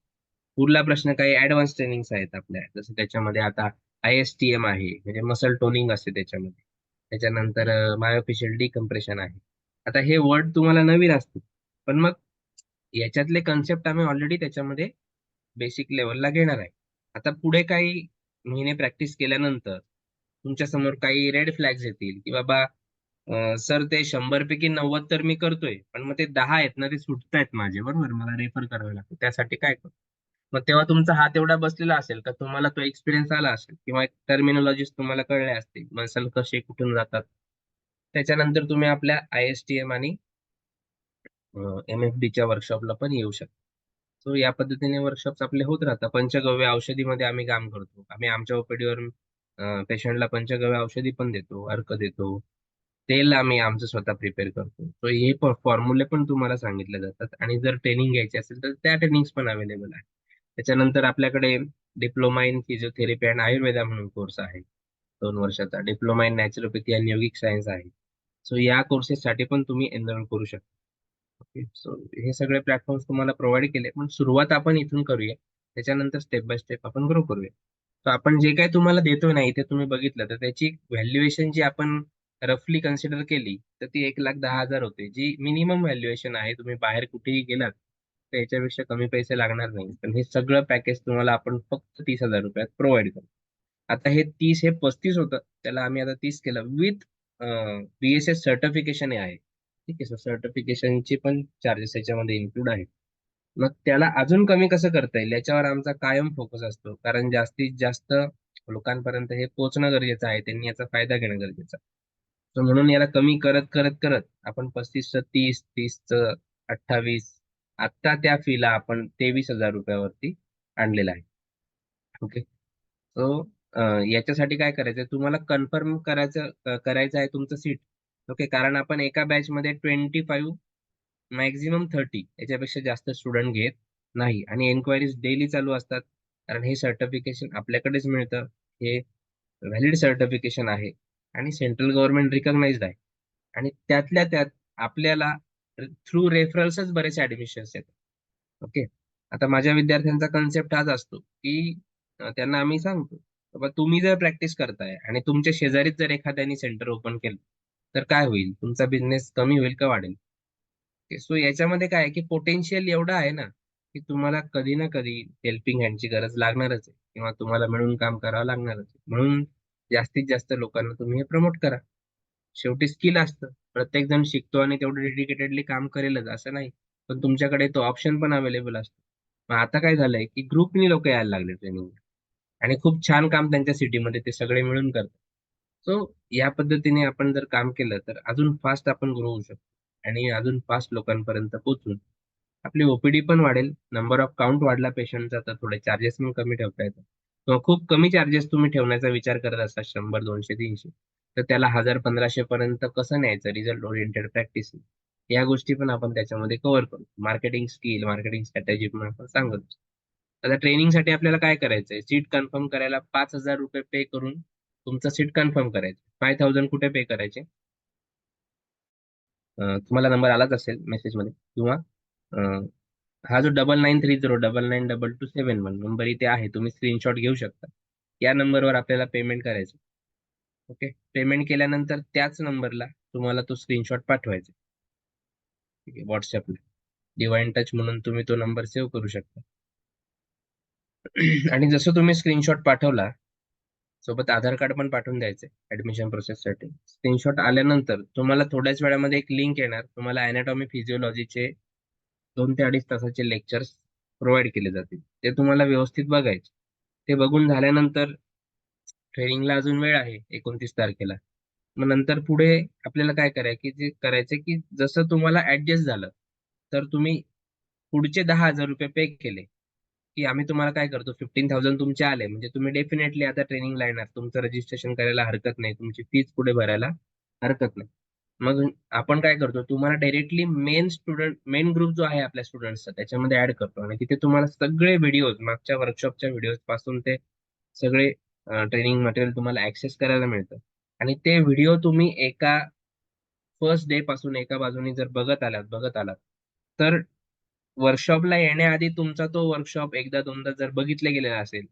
पुढला प्रश्न काही ऍडव्हान्स ट्रेनिंग्स आहेत आपल्या, जसं त्याच्यामध्ये आता ISTM आहे, म्हणजे मसल टोनिंग असते त्याच्यामध्ये. त्याच्यानंतर मायोफिशियल डिकम्प्रेशन आहे. आता हे वर्ड तुम्हाला नवीन असतील, पण मग याच्यातले कन्सेप्ट आम्ही ऑलरेडी त्याच्यामध्ये बेसिक लेवलला घेणार आहे. आता पुढे काही महिने प्रॅक्टिस केल्यानंतर तुमच्या समोर काही रेड फ्लॅग्स येतील की बाबा सर ते 100 पैकी 90 तर मी करतोय, पण मग ते 10 आहेत ना ते सुटतायत माझे, बरोबर, मला रेफर करावे लागतं, त्यासाठी काय करू. मग तेव्हा तुमचा हात एवढा बसलेला असेल का तुम्हाला तो एक्सपिरियन्स आला असेल, किंवा टर्मिनॉलॉजीज तुम्हाला कळले असतील, मसल कसे कुठून जातात. त्याच्यानंतर तुम्ही आपल्या ISTM आणि MFDच्या वर्कशॉपला पण येऊ शकता. सो या पद्धतीने वर्कशॉप्स आपले होत राहतात. पंचगव्य औषधीमध्ये आम्ही काम करतो. आम्ही आमच्या ओपीडीवर पेशंटला पंचगव्य औषधी पण देतो, अर्क देतो. तेल आम्ही आमचं स्वतः प्रिपेअर करतो. सो हे फॉर्म्युले पण तुम्हाला सांगितले जातात. आणि जर ट्रेनिंग घ्यायची असेल तर त्या ट्रेनिंग्स पण अवेलेबल आहे. त्याच्यानंतर आपल्याकडे diploma in physiotherapy and Ayurveda म्हणून कोर्स आहे 2 वर्षाचा. Diploma in naturopathy and yogic science आहे. सो या कोर्सेससाठी पण तुम्ही एनरोल करू शकता. ओके. सो हे सगळे प्लॅटफॉर्म्स तुम्हाला प्रोव्हाइड केले, पण सुरुवात आपण इथून करूया. त्याच्यानंतर स्टेप बाय स्टेप आपण ग्रो करूया. तर आपण जे काही तुम्हाला देतोय ना इथे तुम्ही बघितलं तर त्याची व्हॅल्युएशन जी आपण रफली कन्सिडर केली तर ती 1,10,000 होते, जी मिनिमम व्हॅल्युएशन आहे. तुम्ही बाहेर कुठेही गेलात तर याच्यापेक्षा कमी पैसे लागणार नाही. पण हे सगळं पॅकेज तुम्हाला आपण फक्त 30,000 रुपयात प्रोव्हाइड करतो. आता हे 30 हे 35 होतं, त्याला आम्ही आता 30 केलं विथ BSS सर्टिफिकेशन हे आहे. ठीक आहे, सो सर्टिफिकेशनचे पण चार्जेस याच्यामध्ये इन्क्लूड आहेत. मग त्याला अजून कमी कसं करता येईल याच्यावर आमचा कायम फोकस असतो, कारण जास्तीत जास्त लोकांपर्यंत हे पोहोचणं गरजेचं आहे, त्यांनी याचा फायदा घेणं गरजेचं आहे. तर म्हणून याला कमी करत करत करत आपण 35चं 30, 30चं 28, आत्ता त्या फीला आपण 23,000 रुपयावरती आणलेलं आहे. ओके, सो याच्यासाठी काय करायचं तुम्हाला कन्फर्म करायचं आहे तुमचं सीट. ओके, कारण आपण एका बॅच मध्ये 25 मॅक्झिमम 30 याच्यापेक्षा जास्त स्टुडंट घेत नाही, आणि एन्क्वायरीज डेली चालू असतात. कारण हे सर्टिफिकेशन आपल्याकडेच मिळतं, हे व्हॅलिड सर्टिफिकेशन आहे आणि सेंट्रल गव्हर्नमेंट रिकॉग्नाइज्ड आहे. आणि त्यातल्या त्यात आपल्याला थ्रू रेफरल्सच बरेच ऍडमिशन्स येतात. ओके, आता माझ्या विद्यार्थ्यांचा कन्सेप्ट हाच असतो की त्यांना आम्ही सांगतो बाबा तुम्ही जर प्रॅक्टिस करताय आणि तुमच्या शेजारीच जर एखाद्याने सेंटर ओपन केलं तर काय होईल, तुमचा बिझनेस कमी होईल का वाढेल? सो याच्यामध्ये काय आहे की पोटेन्शियल एवढं आहे ना की तुम्हाला कधी ना कधी हेल्पिंग हँडची गरज लागणारच आहे, किंवा तुम्हाला मिळून काम करावं लागणारच आहे. म्हणून जास्तीत जास्त लोकांना तुम्ही हे प्रमोट करा. शेवटी स्किल असतं, प्रत्येक जण शिकतो आणि तेवढं डेडिकेटेडली काम करेलच असं नाही, पण तुमच्याकडे तो ऑप्शन पण अवेलेबल असतो. मग आता काय झालंय की ग्रुपनी लोक यायला लागले ट्रेनिंग, आणि खूप छान काम त्यांच्या सिटीमध्ये ते सगळे मिळून करतात. सो या पद्धतीने आपण जर काम केलं तर अजून फास्ट आपण ग्रो होऊ शकतो आणि अजून फास्ट लोकांपर्यंत पोहोचून आपली ओपीडी पण वाढेल, नंबर ऑफ काउंट वाढला पेशंटचा तर थोडे चार्जेस पण कमी ठेवता येतात. किंवा खूप कमी चार्जेस तुम्ही ठेवण्याचा विचार करत असता, 100, 200, 300, तर त्याला 1,000-1,500 पर्यंत कसं न्यायचं रिझल्ट ओरिएंटेड प्रॅक्टिस, या गोष्टी पण आपण त्याच्यामध्ये कव्हर करू. मार्केटिंग स्किल, मार्केटिंग स्ट्रॅटेजी पण आपण सांगत असतो. आता ट्रेनिंगसाठी आपल्याला काय करायचंय, सीट कन्फर्म करायला 5,000 रुपये पे करून तुमचं सीट कन्फर्म करायचं. 5,000 कुठे पे करायचे, तुम्हाला नंबर आलाच असेल मेसेजमध्ये, किंवा हा जो 9930992271 नंबर इथे आहे, तुम्ही स्क्रीनशॉट घेऊ शकता. या नंबरवर आपल्याला पेमेंट करायचं. ओके, पेमेंट केल्यानंतर त्याच नंबरला तुम्हाला तो स्क्रीनशॉट पाठवायचा. ठीक आहे, व्हॉट्सअपला डिवाइन टच म्हणून तुम्ही तो नंबर सेव्ह करू शकता. आणि जसं तुम्ही स्क्रीनशॉट पाठवला, सोबत आधार कार्ड पण पाठवून द्यायचे ऍडमिशन प्रोसेससाठी. स्क्रीनशॉट आल्यानंतर तुम्हाला थोड्याच वेळामध्ये एक लिंक येणार, तुम्हाला अॅनाटॉमी फिजिओलॉजीचे 2 ते 2.5 तासाचे लेक्चर्स प्रोव्हाइड केले जातील. ते तुम्हाला व्यवस्थित बघायचे. ते बघून झाल्यानंतर ट्रेनिंगला अजून वेळ आहे 29 तारखेला. मग नंतर पुढे आपल्याला काय करायचं की जसं तुम्हाला ऍडजस्ट झालं तर तुम्ही पुढचे 10,000 रुपये पे केले की आम्ही तुम्हाला काय करतो, 15,000 तुमचे आले म्हणजे तुम्ही डेफिनेटली आता ट्रेनिंगला येणार, तुमचं रजिस्ट्रेशन करायला हरकत नाही, तुमची फीज पुढे भरायला हरकत नाही. मग आपण काय करतो, तुम्हाला डायरेक्टली मेन ग्रुप जो आहे आपल्या स्टुडंट्सचा त्याच्यामध्ये ऍड करतो, आणि तिथे तुम्हाला सगळे व्हिडिओज, मागच्या वर्कशॉपच्या व्हिडिओज पासून ते सगळे ट्रेनिंग मटेरियल तुम्हाला ऍक्सेस करायला मिळतं. आणि ते व्हिडिओ तुम्ही एका फर्स्ट डे पासून एका बाजूनी जर बघत आलात तर वर्कशॉपला येण्याआधी तुमचा तो वर्कशॉप एकदा दोनदा जर बघितले गेलेला असेल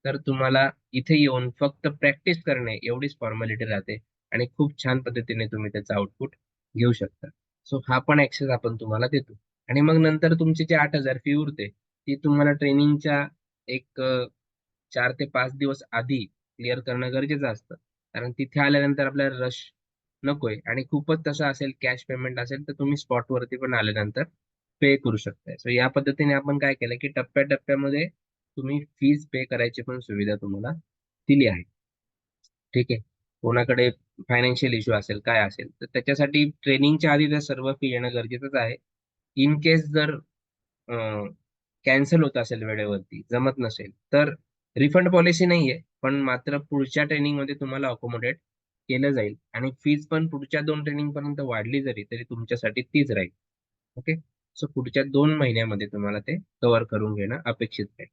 तर तुम्हाला इथे येऊन फक्त प्रॅक्टिस करणे एवढीच फॉर्मॅलिटी राहते, आणि खूप छान पद्धतीने तुम्ही त्याचा आउटपुट घेऊ शकता. सो हा पण ऍक्सेस आपण तुम्हाला देतो. आणि मग नंतर तुमची जी 8,000 फी उरते ती तुम्हाला ट्रेनिंगच्या एक 4 ते 5 दिवस आधी क्लिअर करणं गरजेचं असतं, कारण तिथे आल्यानंतर आपल्याला रश नकोय. आणि खूपच तसं असेल, कॅश पेमेंट असेल, तर तुम्ही स्पॉट वरती पण आल्यानंतर पे करू शकताय. सो या पद्धतीने आपण काय केलं की टप्प्याटप्प्यामध्ये तुम्ही फीज पे करायची पण सुविधा तुम्हाला दिली आहे. ठीक आहे, कोणाकडे फायनान्शियल इश्यू असेल, काय असेल, तर त्याच्यासाठी ट्रेनिंगच्या आधी तर सर्व फी येणं गरजेचंच आहे. इन केस जर कॅन्सल होत असेल, वेळेवरती जमत नसेल, तर रिफंड पॉलिसी नाहीये, पण मात्र पुढच्या ट्रेनिंग मध्ये तुम्हाला अकोमोडेट केलं जाईल, आणि फीज पण पुढच्या 2 ट्रेनिंग पर्यंत वाढली जरी तरी तुमच्यासाठी तीच राहील. ओके, सो पुढच्या 2 महिन्यामध्ये तुम्हाला ते कव्हर करून घेणं अपेक्षित आहे,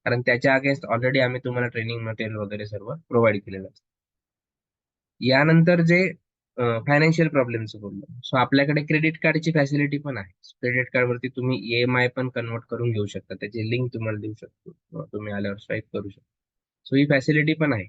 कारण त्याच्या अगेन्स्ट ऑलरेडी आम्ही तुम्हाला ट्रेनिंग मटेरियल वगैरे सर्व प्रोव्हाइड केलेलं असतं. यानंतर जे फायनान्शियल प्रॉब्लेमचं बोललो, सो आपल्याकडे क्रेडिट कार्डची फॅसिलिटी पण आहे. क्रेडिट कार्डवरती तुम्ही EMI पण कन्वर्ट करून घेऊ शकता, त्याची लिंक तुम्हाला देऊ शकतो, किंवा तुम्ही आल्यावर स्वाईप करू शकता. सो ही फॅसिलिटी पण आहे.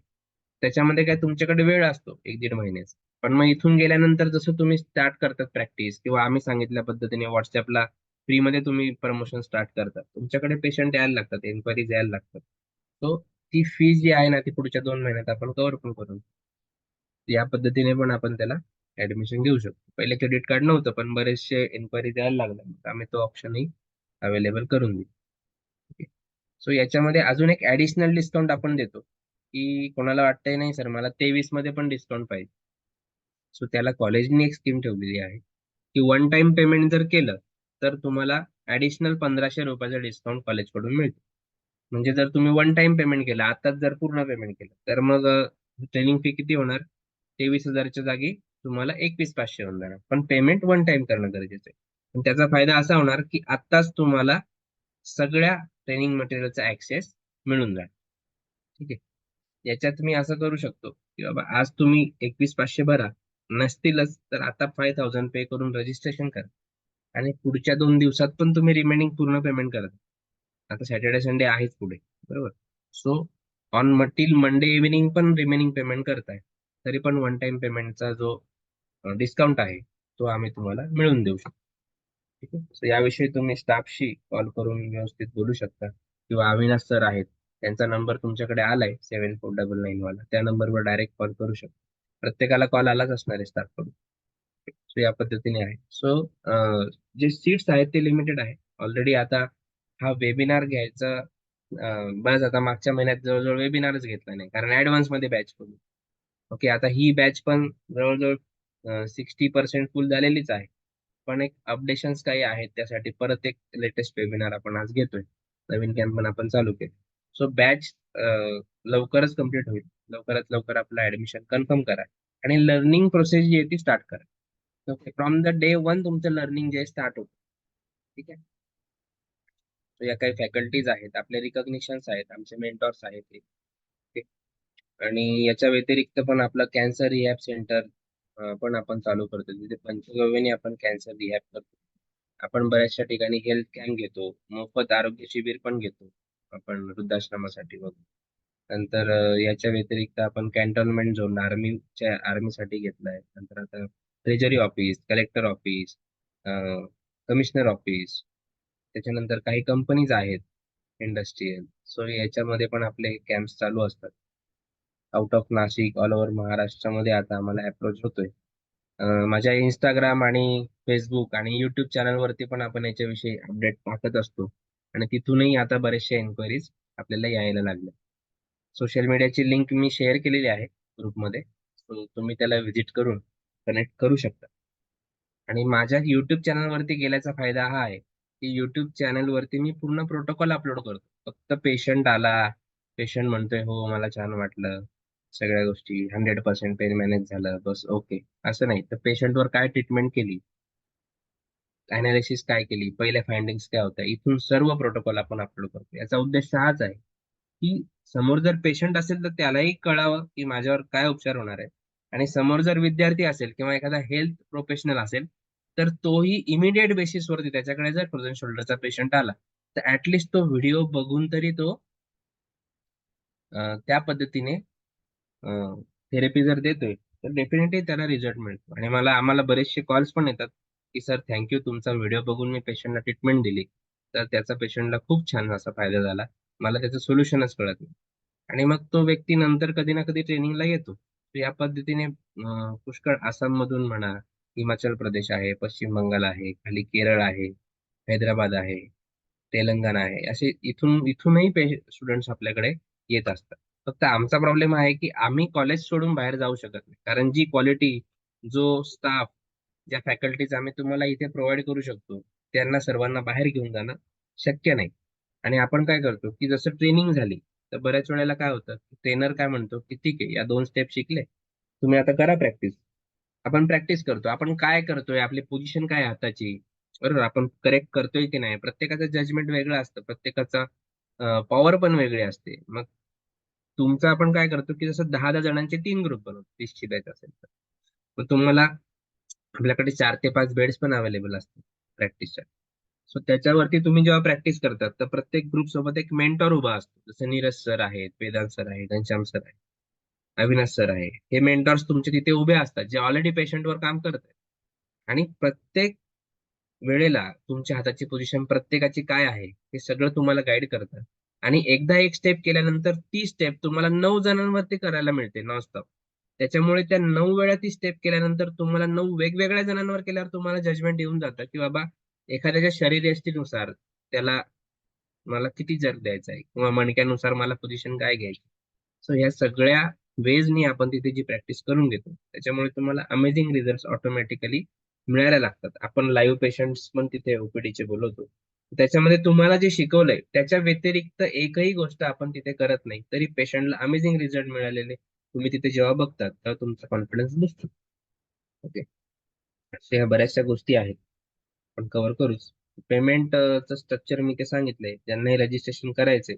त्याच्यामध्ये काय तुमच्याकडे वेळ असतो 1-1.5 महिन्याचा. पण मग इथून गेल्यानंतर जसं तुम्ही स्टार्ट करतात प्रॅक्टिस किंवा आम्ही सांगितल्या पद्धतीने व्हॉट्सअपला फ्रीमध्ये तुम्ही प्रमोशन स्टार्ट करतात, तुमच्याकडे पेशंट यायला लागतात, एन्क्वायरीज यायला लागतात. सो ती फी जी आहे ना ती पुढच्या 2 महिन्यात आपण कव्हर पण करू. या पद्धतीने पण आपण त्याला ऍडमिशन घेऊ शकतो. पहिले क्रेडिट कार्ड नव्हतं, पण बरेचसे एन्क्वायरी द्यायला लागल्या, मग आम्ही तो ऑप्शनही अवेलेबल करून दिला. सो याच्यामध्ये अजून एक ऍडिशनल डिस्काउंट आपण देतो, की कोणाला वाटतंय नाही सर मला 23 मध्ये पण डिस्काउंट पाहिजे. सो त्याला कॉलेजने एक स्कीम ठेवलेली आहे, की वन टाइम पेमेंट जर केलं तर तुम्हाला ऍडिशनल 1,500 रुपयाचं डिस्काउंट कॉलेजकडून मिळतं. म्हणजे जर तुम्ही वन टाइम पेमेंट केलं, आताच जर पूर्ण पेमेंट केलं, तर मग ट्रेनिंग फी किती होणार? 23,000च्या जागी तुम्हाला 21,500 होऊन जाणार. पण पेमेंट वन टाइम करणं गरजेचं आहे. पण त्याचा फायदा असा होणार की आत्ताच तुम्हाला सगळ्या ट्रेनिंग मटेरियलचा ऍक्सेस मिळून जाईल. ठीक आहे. याच्यात मी असं करू शकतो की बाबा आज तुम्ही 21,500 भरा, नसतीलच तर आता 5,000 पे करून रजिस्ट्रेशन करा आणि पुढच्या 2 दिवसात पण तुम्ही रिमेनिंग पूर्ण पेमेंट करा. आता सॅटर्डे संडे आहेच पुढे, बरोबर. So on till Monday evening पण रिमेनिंग पेमेंट करताय, तरी पण वन टाइम पेमेंटचा जो डिस्काउंट आहे तो आम्ही तुम्हाला मिळवून देऊ शकतो. ठीक आहे. So याविषयी तुम्ही स्टाफशी कॉल करून व्यवस्थित बोलू शकता किंवा अविनाश सर आहेत, त्यांचा नंबर तुमच्याकडे आलाय 7499 वाला, त्या नंबरवर डायरेक्ट कॉल करू शकता. प्रत्येकाला कॉल आलाच असणार आहे स्टाफकडून. सो या पद्धतीने आहे. सो जे सीट्स आहेत ते लिमिटेड आहे ऑलरेडी. आता हा वेबिनार घ्यायचा बस आता मागच्या महिन्यात जवळजवळ वेबिनारच घेतला नाही, कारण ऍडव्हान्स मध्ये बॅच करू. ओके, आता ही बॅच पण जवळजवळ 60% फुल झालेलीच आहे. पण एक अपडेशन्स काही आहेत, त्यासाठी परत एक लेटेस्ट वेबिनार आपण आज घेतोय. नवीन कॅम्प पण आपण चालू केले. सो बॅच लवकरच कम्प्लीट होईल. लवकरात लवकर आपलं ऍडमिशन कन्फर्म करा आणि लर्निंग प्रोसेस जी आहे ती स्टार्ट करा. ओके, फ्रॉम द डे 1 तुमचं लर्निंग जे स्टार्ट होतं. ठीक आहे. So या काही फॅकल्टीज आहेत, आपले रिकॉग्निशन्स आहेत, आमचे मेंटॉर्स आहेत ते. ठीक. आणि याच्या व्यतिरिक्त पण आपलं कॅन्सर रिहॅब सेंटर पण आपण चालू करतो, तिथे पंचगव्याने आपण कॅन्सर रिहॅब करतो. आपण बऱ्याचशा ठिकाणी हेल्थ कॅम्प घेतो, मोफत आरोग्य शिबिर पण घेतो आपण वृद्धाश्रमासाठी वगैरे. नंतर याच्या व्यतिरिक्त आपण कॅन्टोन्मेंट झोन आर्मीसाठी घेतलाय. नंतर आता treasury office, collector office, commissioner office, त्याच्यानंतर काही कंपनीज आहेत इंडस्ट्रीयल. सो याच्यामध्ये पण आपले कॅम्प्स चालू असतात. Out of Nashik, all over महाराष्ट्रामध्ये आता आम्हाला अप्रोच होतोय. माझ्या इंस्टाग्राम आणि फेसबुक आणि युट्यूब चॅनलवरती पण आपण याच्याविषयी अपडेट टाकत असतो आणि तिथूनही आता बरेचशे एन्क्वायरीज आपल्याला यायला लागल्या. सोशल मीडियाची लिंक मी शेअर केलेली आहे ग्रुपमध्ये, सो तुम्ही त्याला व्हिजिट करून कनेक्ट करू शकता. आणि माझ्या युट्यूब चॅनलवरती गेल्याचा फायदा हा आहे की युट्यूब चॅनलवरती मी पूर्ण प्रोटोकॉल अपलोड करतो. फक्त पेशंट आला, पेशंट म्हणतोय हो मला छान वाटलं, सगळ्या गोष्टी 100% पेन मॅनेज झालं, बस ओके, असं नाही. तर पेशंटवर काय ट्रीटमेंट केली, अनालिसिस काय केली, पहिल्या फाइंडिंग्स काय होत्या, इथून सर्व प्रोटोकॉल आपण अपलोड करतो. याचा उद्देश हाच आहे की समोर जर पेशंट असेल तर त्यालाही कळावं की माझ्यावर काय उपचार होणार आहे, आणि समोर जर विद्यार्थी असेल किंवा एखादा हेल्थ प्रोफेशनल असेल तर तोही इमिडिएट बेसिसवरती त्याच्याकडे जर फ्रोझन शोल्डरचा पेशंट आला तर ऍटलिस्ट तो व्हिडिओ बघून तरी तो त्या पद्धतीने थेरपी जर देतोय तर डेफिनेटली त्याला रिझल्ट मिळतो. आणि आम्हाला बरेचसे कॉल्स पण येतात की सर थँक्यू, तुमचा व्हिडिओ बघून मी पेशंटला ट्रीटमेंट दिली, तर त्याचा पेशंटला खूप छान असा फायदा झाला, मला त्याचं सोल्युशनच कळत नाही. आणि मग तो व्यक्ती नंतर कधी ना कधी ट्रेनिंगला येतो. तर या पद्धतीने पुष्कळ आसाम मधून म्हणा, हिमाचल प्रदेश आहे, पश्चिम बंगाल आहे, खाली केरळ आहे, हैदराबाद आहे, तेलंगणा आहे, असे इथूनही स्टुडंट्स आपल्याकडे येत असतात. फक्त आमचा प्रॉब्लेम आहे की आम्ही कॉलेज सोडून बाहेर जाऊ शकत नाही, कारण जी क्वालिटी, जो स्टाफ, ज्या फॅकल्टीज आम्ही तुम्हाला इथे प्रोव्हाइड करू शकतो त्यांना सर्वांना बाहेर घेऊन जाणं शक्य नाही. आणि आपण काय करतो की जसं ट्रेनिंग झाली तर बऱ्याच वेळेला काय होतं, ट्रेनर काय म्हणतो की ठीक आहे या 2 स्टेप शिकले, तुम्ही आता करा प्रॅक्टिस. आपण प्रॅक्टिस करतो, आपण काय करतोय, आपली पोझिशन काय आहे हाताची, बरोबर, आपण करेक्ट करतोय की नाही, प्रत्येकाचं जजमेंट वेगळं असतं, प्रत्येकाचा पॉवर पण वेगळी असते. मग तुमचं आपण काय करतो की जसं 10-10 जणांचे 3 ग्रुप बनवतो 30 शिकायचं असेल तर. मग तुम्हाला आपल्याकडे 4 ते 5 बेड्स पण अवेलेबल असतात प्रॅक्टिसच्या. सो त्याच्यावरती तुम्ही जेव्हा प्रॅक्टिस करतात तर प्रत्येक ग्रुप सोबत एक मेंटॉर उभा असतो. जसं नीरज सर आहेत, वेदांत सर आहेत, घनश्याम सर आहेत, अविनाश सर आहे. हे मेंटॉर्स तुमचे तिथे उभे असतात जे ऑलरेडी पेशंटवर काम करत आहेत. आणि प्रत्येक वेळेला तुमच्या हाताची पोझिशन प्रत्येकाची काय आहे हे सगळं तुम्हाला गाईड करतात. आणि एकदा एक स्टेप केल्यानंतर ती स्टेप तुम्हाला 9 जणांवरती करायला मिळते नॉनस्टॉप. त्याच्यामुळे त्या 9 वेळा ती स्टेप केल्यानंतर तुम्हाला 9 वेगवेगळ्या जणांवर केल्यावर तुम्हाला जजमेंट येऊन जातं की बाबा एखाद्याच्या शरीरयष्टीनुसार त्याला मला किती जग द्यायचा आहे किंवा मणक्यानुसार मला पोझिशन काय घ्यायची. सो ह्या सगळ्या वेजनी आपण तिथे जी प्रॅक्टिस करून घेतो त्याच्यामुळे तुम्हाला अमेझिंग रिझल्ट ऑटोमॅटिकली मिळायला लागतात. आपण लाईव्ह पेशंट्स पण तिथे ओपीडीचे बोलवतो. त्याच्यामध्ये तुम्हाला जे शिकवलंय त्याच्या व्यतिरिक्त एकही गोष्ट आपण तिथे करत नाही तरी पेशंटला अमेझिंग रिझल्ट मिळालेले तुम्ही तिथे जेव्हा बघतात तेव्हा तुमचा कॉन्फिडन्स बसतो. ओके, अशा ह्या बऱ्याचशा गोष्टी आहेत आपण कव्हर करूच. पेमेंटचं स्ट्रक्चर मी ते सांगितलंय. ज्यांनाही रजिस्ट्रेशन करायचंय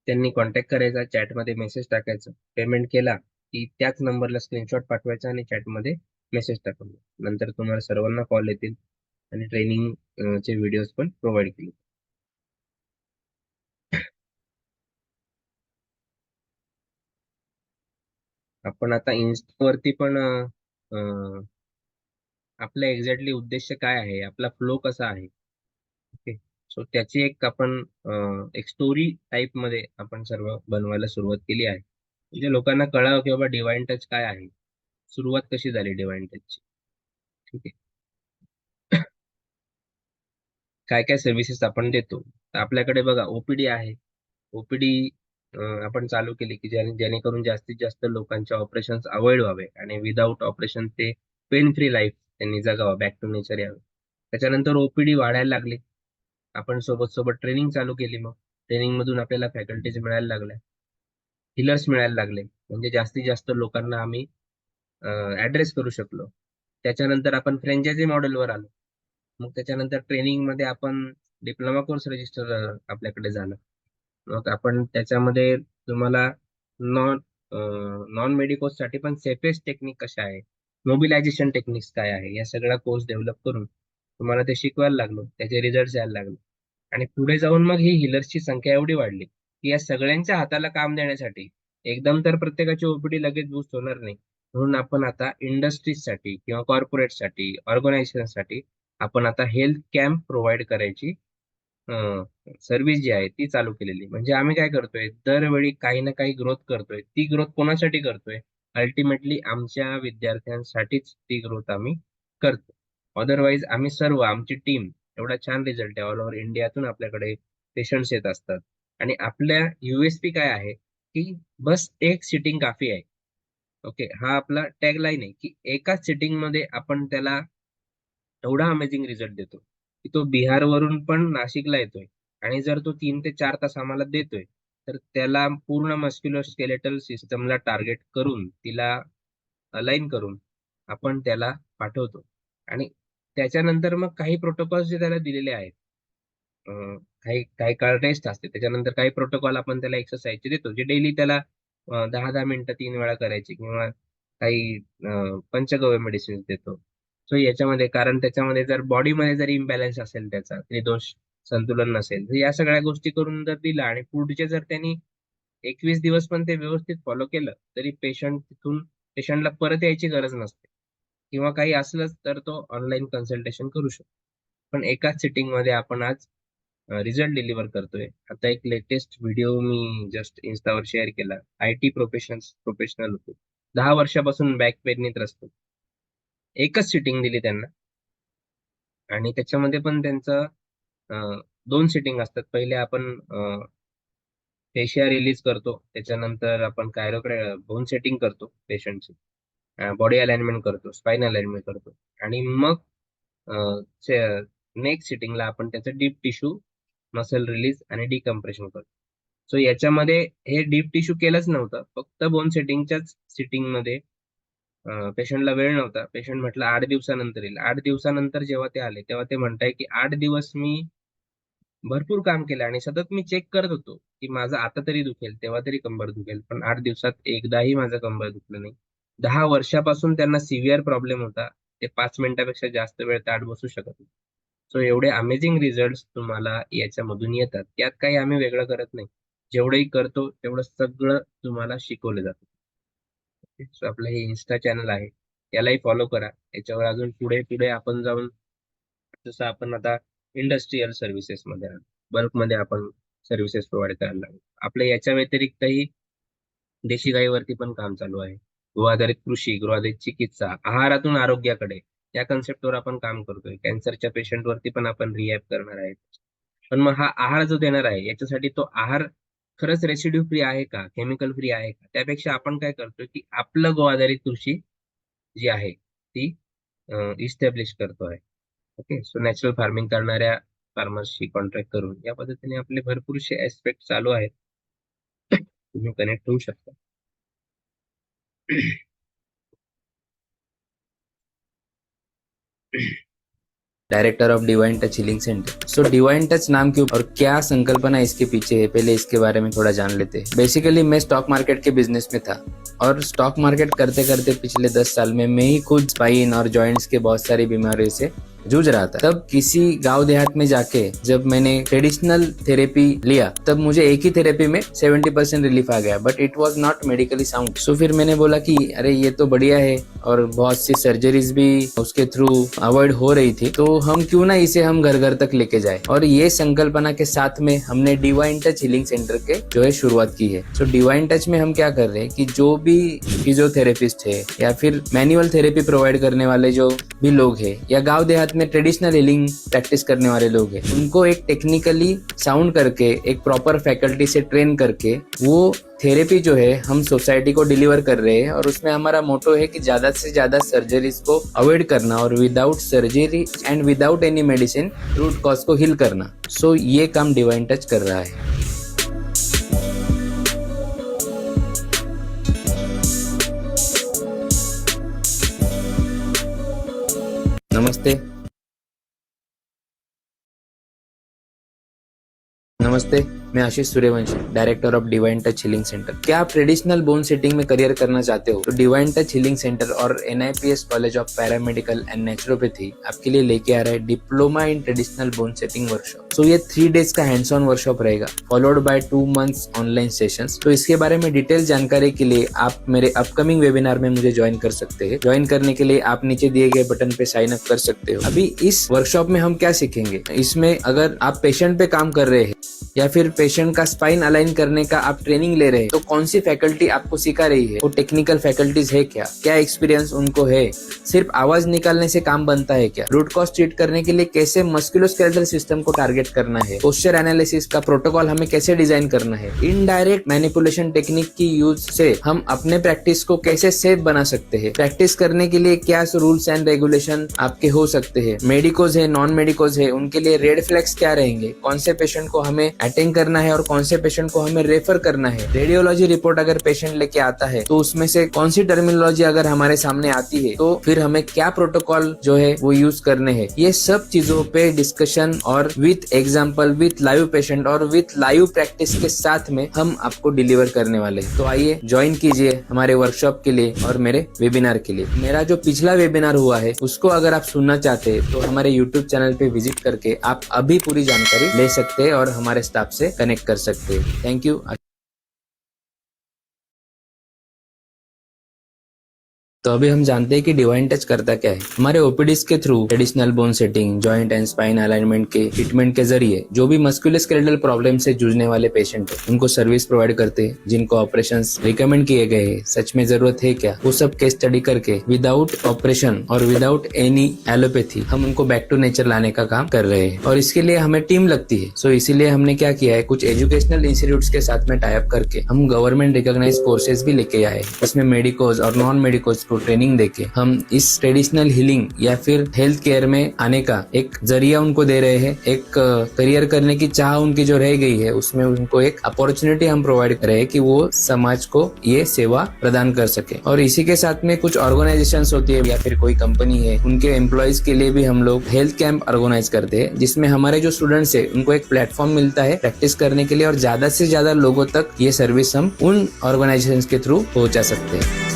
त्यांनी कॉन्टॅक्ट करायचा, चॅटमध्ये मेसेज टाकायचा. पेमेंट केला की त्याच नंबरला स्क्रीनशॉट पाठवायचा आणि चॅटमध्ये मेसेज टाकायचा. नंतर तुम्हाला सर्वांना कॉल येतील आणि ट्रेनिंग चे व्हिडिओज पण प्रोव्हाइड केले. आपण आता इन्स्टावरती पण आपला एक्झॅक्टली उद्देश काय आहे, आपला फ्लो कसा आहे, ओके. सो त्याची एक आपण एक स्टोरी टाईप मध्ये आपण सर्व बनवायला सुरुवात केली आहे. म्हणजे लोकांना कळावं की बाबा डिवाइन टच काय आहे, सुरुवात कशी झाली डिवाइन टचची. ठीक आहे. काय काय सर्व्हिसेस आपण देतो. तर आपल्याकडे बघा ओपीडी आहे. ओपीडी आपण चालू केली की जेणेकरून जास्तीत जास्त लोकांचे ऑपरेशन्स अवॉइड व्हावे आणि विदाऊट ऑपरेशन ते पेन फ्री लाईफ त्यांनी जगावं, बॅक टू नेचर यावं. त्याच्यानंतर ओपीडी वाढायला लागली. आपण सोबत सोबत ट्रेनिंग चालू केली. मग ट्रेनिंग मधून आपल्याला फॅकल्टीज मिळायला लागल्या, हिलर्स मिळायला लागले. म्हणजे जास्तीत जास्त लोकांना आम्ही ऍड्रेस करू शकलो. त्याच्यानंतर आपण फ्रँचायझी मॉडेलवर आलो. मग त्याच्यानंतर ट्रेनिंग मध्ये आपण डिप्लोमा कोर्स रजिस्टर आपल्याकडे झालं. मग आपण त्याच्यामध्ये तुम्हाला नॉन नॉन मेडिकोस साठी पण सेफेस्ट टेक्निक कशा आहे, मोबिलायझेशन टेक्निक्स काय आहे, या सगळ्या कोर्स डेव्हलप करून तुम्हाला ते शिकवायला लागलो. त्याचे रिझल्ट यायला लागले. आणि पुढे जाऊन मग ही हिलर्सची संख्या एवढी वाढली की या सगळ्यांच्या हाताला काम देण्यासाठी एकदम तर प्रत्येकाची ओपीडी लगेच बूस्ट होणार नाही. म्हणून आपण आता इंडस्ट्रीजसाठी किंवा कॉर्पोरेटसाठी ऑर्गनायझेशनसाठी आपण आता हेल्थ कॅम्प प्रोव्हाइड करायची सर्व्हिस जी आहे ती चालू केलेली. म्हणजे आम्ही काय करतोय, दरवेळी काही ना काही ग्रोथ करतोय. ती ग्रोथ कोणासाठी करतोय, अल्टिमेटली आमच्या विद्यार्थ्यांसाठीच ती ग्रोथ आम्ही करतो. अदरवाईज आम्ही सर्व आमची टीम एवढा छान रिझल्ट आहे, ऑल ओव्हर इंडियातून आपल्याकडे पेशंट्स येत असतात. आणि आपल्या युएसपी काय आहे की बस एक सिटिंग काफी आहे. ओके, हा आपला टॅगलाईन आहे की एकाच सिटिंग मध्ये आपण त्याला एवढा अमेझिंग रिझल्ट देतो की तो बिहारवरून पण नाशिकला येतोय. आणि जर तो 3 ते 4 तास आम्हाला देतोय तर त्याला पूर्ण मस्क्युलर स्केलेटल सिस्टमला टार्गेट करून तिला अलाइन करून आपण त्याला पाठवतो. आणि त्याच्यानंतर मग काही प्रोटोकॉल्स जे त्याला दिलेले आहेत, काही काही काळ रेस्ट असते. त्याच्यानंतर काही प्रोटोकॉल आपण त्याला एक्सरसाइजचे देतो जे डेली त्याला 10-10 मिनिटं 3 वेळा करायचे, किंवा काही पंचगव्य मेडिसिन देतो. सो याच्यामध्ये कारण त्याच्यामध्ये जर बॉडीमध्ये जर इम्बॅलन्स असेल, त्याचा त्रिदोष संतुलन नसेल, तर या सगळ्या गोष्टी करून जर दिला आणि पुढचे जर त्यांनी 21 दिवस पण ते व्यवस्थित फॉलो केलं तरी पेशंटला परत यायची गरज नसते. किंवा काही असलंच तर तो ऑनलाईन कन्सल्टेशन करू शकतो. पण एकाच सिटिंग मध्ये आपण आज रिझल्ट डिलिव्हर करतोय. आता एक लेटेस्ट व्हिडिओ मी जस्ट इन्स्टावर शेअर केला. आयटी प्रोफेशनल होते, 10 वर्षापासून बॅक पेनने त्रस्त होते. एकच सिटिंग दिली त्यांना आणि त्याच्यामध्ये पण त्यांचं 2 सिटिंग असतात. पहिले आपण फेशिया रिलीज करतो, त्याच्यानंतर आपण बोन सेटिंग करतो पेशंटची, बॉडी अलाइनमेंट करतो, स्पाइन अलाइनमेंट करतो. आणि मग नेक्स्ट सिटिंगला आपण त्याचं डीप टिश्यू मसल रिलीज आणि डिकम्प्रेशन करतो. सो याच्यामध्ये हे डीप टिश्यू केलंच नव्हतं, फक्त बोन सेटिंगच्याच सिटिंग मध्ये पेशंटला वेळ नव्हता. पेशंट म्हटलं 8 दिवसानंतर येईल. 8 दिवसानंतर जेव्हा ते आले तेव्हा ते म्हणताय की 8 दिवस मी भरपूर काम केलं आणि सतत मी चेक करत होतो की माझं आता तरी दुखेल, तेव्हा तरी कंबर दुखेल, पण 8 दिवसात एकदाही माझं कंबर दुखलं नाही. 10 वर्षापासून त्यांना सिव्हिअर प्रॉब्लेम होता. ते 5 मिनिटापेक्षा जास्त वेळ ताट बसू शकत नाही. सो एवढे अमेझिंग रिझल्ट तुम्हाला याच्यामधून येतात. यात काही आम्ही वेगळं करत नाही. जेवढंही करतो तेवढं सगळं तुम्हाला शिकवलं जातं. सो आपलं हे इन्स्टा चॅनल आहे, यालाही फॉलो करा. याच्यावर अजून पुढे पुढे आपण जाऊन, जसं आपण आता इंडस्ट्रियल सर्व्हिसेस मध्ये बल्कमध्ये आपण सर्व्हिसेस प्रोव्हाइड करायला लागलो. आपल्या याच्या व्यतिरिक्तही देशी गाईवरती पण काम चालू आहे. गृहाधारित कृषी, गृहाधारित चिकित्सा, आहारातून आरोग्याकडे, या कन्सेप्टवर आपण काम करतोय. कॅन्सरच्या पेशंटवरती पण आपण रिहॅब करणार आहे. पण मग हा आहार जो देणार आहे, याच्यासाठी तो आहार खरंच रेसिड्यू फ्री आहे का, केमिकल फ्री आहे का? त्यापेक्षा आपण काय करतोय की आपलं गो आधारित कृषी जी आहे ती इस्टॅब्लिश करतोय. ओके, सो नॅचरल फार्मिंग करणाऱ्या फार्मर्सशी कॉन्ट्रॅक्ट करून या पद्धतीने आपले भरपूरसे ऍस्पेक्ट चालू आहेत. तुम्ही कनेक्ट होऊ शकता. Director of divine touch healing centre. So divine touch नाम क्यों और क्या संकल्पना इसके पीछे है, पहले इसके बारे में थोड़ा जान लेते हैं। बेसिकली मैं स्टॉक मार्केट के बिजनेस में था और स्टॉक मार्केट करते करते पिछले 10 साल में मैं ही खुद स्पाइन और जॉइंट्स के बहुत सारी बीमारियों से जूझ रहा था। तब किसी गांव देहात में जाके जब मैंने ट्रेडिशनल थेरेपी लिया, तब मुझे एक ही थेरेपी में 70% रिलीफ आ गया, but it was not medically sound. So फिर मैंने बोला कि अरे ये तो बढ़िया है और बहुत सी सर्जरीज भी उसके थ्रू अवॉइड हो रही थी, तो हम क्यों ना इसे हम घर घर तक लेके जाए। और ये संकल्पना के साथ में हमने डिवाइन टच हीलिंग सेंटर के जो है शुरुआत की है। सो डिवाइन टच में हम क्या कर रहे हैं कि जो भी फिजियोथेरेपिस्ट है या फिर मैनुअल थेरेपी प्रोवाइड करने वाले जो भी लोग हैं या गांव देहात में ट्रेडिशनल हीलिंग प्रैक्टिस करने वाले लोग हैं, उनको एक टेक्निकली साउंड करके एक प्रॉपर फैकल्टी से ट्रेन करके वो थेरेपी जो है हम सोसाइटी को डिलीवर कर रहे हैं। और उसमें हमारा मोटो है कि ज्यादा से ज्यादा सर्जरीज को अवॉइड करना और without surgery and without any medicine root cause को हील करना। सो ये काम डिवाइन टच कर रहा है। नमस्ते, मैं Ashish Suryavanshi, director of divine touch healing centre. क्या आप ट्रेडिशनल बोन सेटिंग में करियर करना चाहते हो तो डिवाइन टच हीलिंग सेंटर और NIPS college of paramedical and naturopathy आपके लिए लेके आ रहा है diploma in traditional bone setting workshop. So ये 3 डेज का हैंड्स ऑन वर्कशॉप रहेगा, followed by 2 months online sessions. तो इसके बारे में डिटेल जानकारी के लिए आप मेरे अपकमिंग वेबिनार में मुझे ज्वाइन कर सकते हैं। ज्वाइन करने के लिए आप नीचे दिए गए बटन पे साइन अप कर सकते हो। अभी इस वर्कशॉप में हम क्या सीखेंगे, इसमें अगर आप पेशेंट पे काम कर रहे हैं या फिर पेशेंट का स्पाइन अलाइन करने का आप ट्रेनिंग ले रहे हैं, तो कौन सी फैकल्टी आपको सिखा रही है, वो टेक्निकल फैकल्टीज है क्या एक्सपीरियंस उनको है, सिर्फ आवाज निकालने से काम बनता है क्या, रूट कॉज ट्रीट करने के लिए कैसे मस्कुलोस्केलेटल सिस्टम को टारगेट करना है, पोस्चर एनालिसिस का प्रोटोकॉल हमें कैसे डिजाइन करना है, इनडायरेक्ट मैनिपुलेशन टेक्निक की यूज से हम अपने प्रैक्टिस को कैसे सेफ बना सकते हैं, प्रैक्टिस करने के लिए क्या रूल्स एंड रेगुलेशन आपके हो सकते हैं, मेडिकोज है नॉन मेडिकोज है उनके लिए रेड फ्लैग्स क्या रहेंगे, कौन से पेशेंट को हमें अटेंड करना है और कौन से पेशेंट को हमें रेफर करना है, रेडियोलॉजी रिपोर्ट अगर पेशेंट लेके आता है तो उसमें से कौन सी टर्मिनोलॉजी अगर हमारे सामने आती है तो फिर हमें क्या प्रोटोकॉल जो है वो यूज करने हैं। ये सब चीजों पे डिस्कशन और with example, with live patient और विथ लाइव प्रैक्टिस के साथ में हम आपको डिलीवर करने वाले हैं। तो आइए ज्वाइन कीजिए हमारे वर्कशॉप के लिए और मेरे वेबिनार के लिए। मेरा जो पिछला वेबिनार हुआ है उसको अगर आप सुनना चाहते हैं तो हमारे YouTube चैनल पे विजिट करके आप अभी पूरी जानकारी ले सकते हैं और हमारे स्टाफ से कनेक्ट कर सकते हैं। Thank you. तो अभी हम जानते हैं कि डिवाइन टच करता क्या है। हमारे ओपीडीज के through traditional bone setting, joint and spine alignment के ट्रीटमेंट के जरिए जो भी मस्कुलोस्केलेटल प्रॉब्लम से जूझने वाले पेशेंट है उनको सर्विस प्रोवाइड करते हैं। जिनको ऑपरेशंस रिकमेंड किए गए हैं, सच में जरूरत है क्या, वो सब केस स्टडी करके विदाउट ऑपरेशन और विदाउट एनी एलोपैथी हम उनको बैक टू नेचर लाने का काम कर रहे हैं। और इसके लिए हमें टीम लगती है। सो इसीलिए हमने क्या किया है, कुछ एजुकेशनल इंस्टीट्यूट्स के साथ में टाई अप करके हम गवर्नमेंट रिकॉग्नाइज कोर्सेज भी लेके आए। इसमें मेडिकोज और नॉन मेडिकोज को ट्रेनिंग देके हम इस ट्रेडिशनल हीलिंग या फिर हेल्थ केयर में आने का एक जरिया उनको दे रहे हैं। एक करियर करने की चाह उनकी जो रह गई है उसमें उनको एक अपॉर्चुनिटी हम प्रोवाइड कर रहे हैं कि वो समाज को ये सेवा प्रदान कर सके। और इसी के साथ में कुछ ऑर्गेनाइजेशंस होती है या फिर कोई कंपनी है, उनके एम्प्लॉयज के लिए भी हम लोग हेल्थ कैंप ऑर्गेनाइज करते हैं, जिसमें हमारे जो स्टूडेंट्स है उनको एक प्लेटफॉर्म मिलता है प्रैक्टिस करने के लिए और ज्यादा से ज्यादा लोगों तक ये सर्विस हम उन ऑर्गेनाइजेशंस के थ्रू पहुंचा सकते हैं।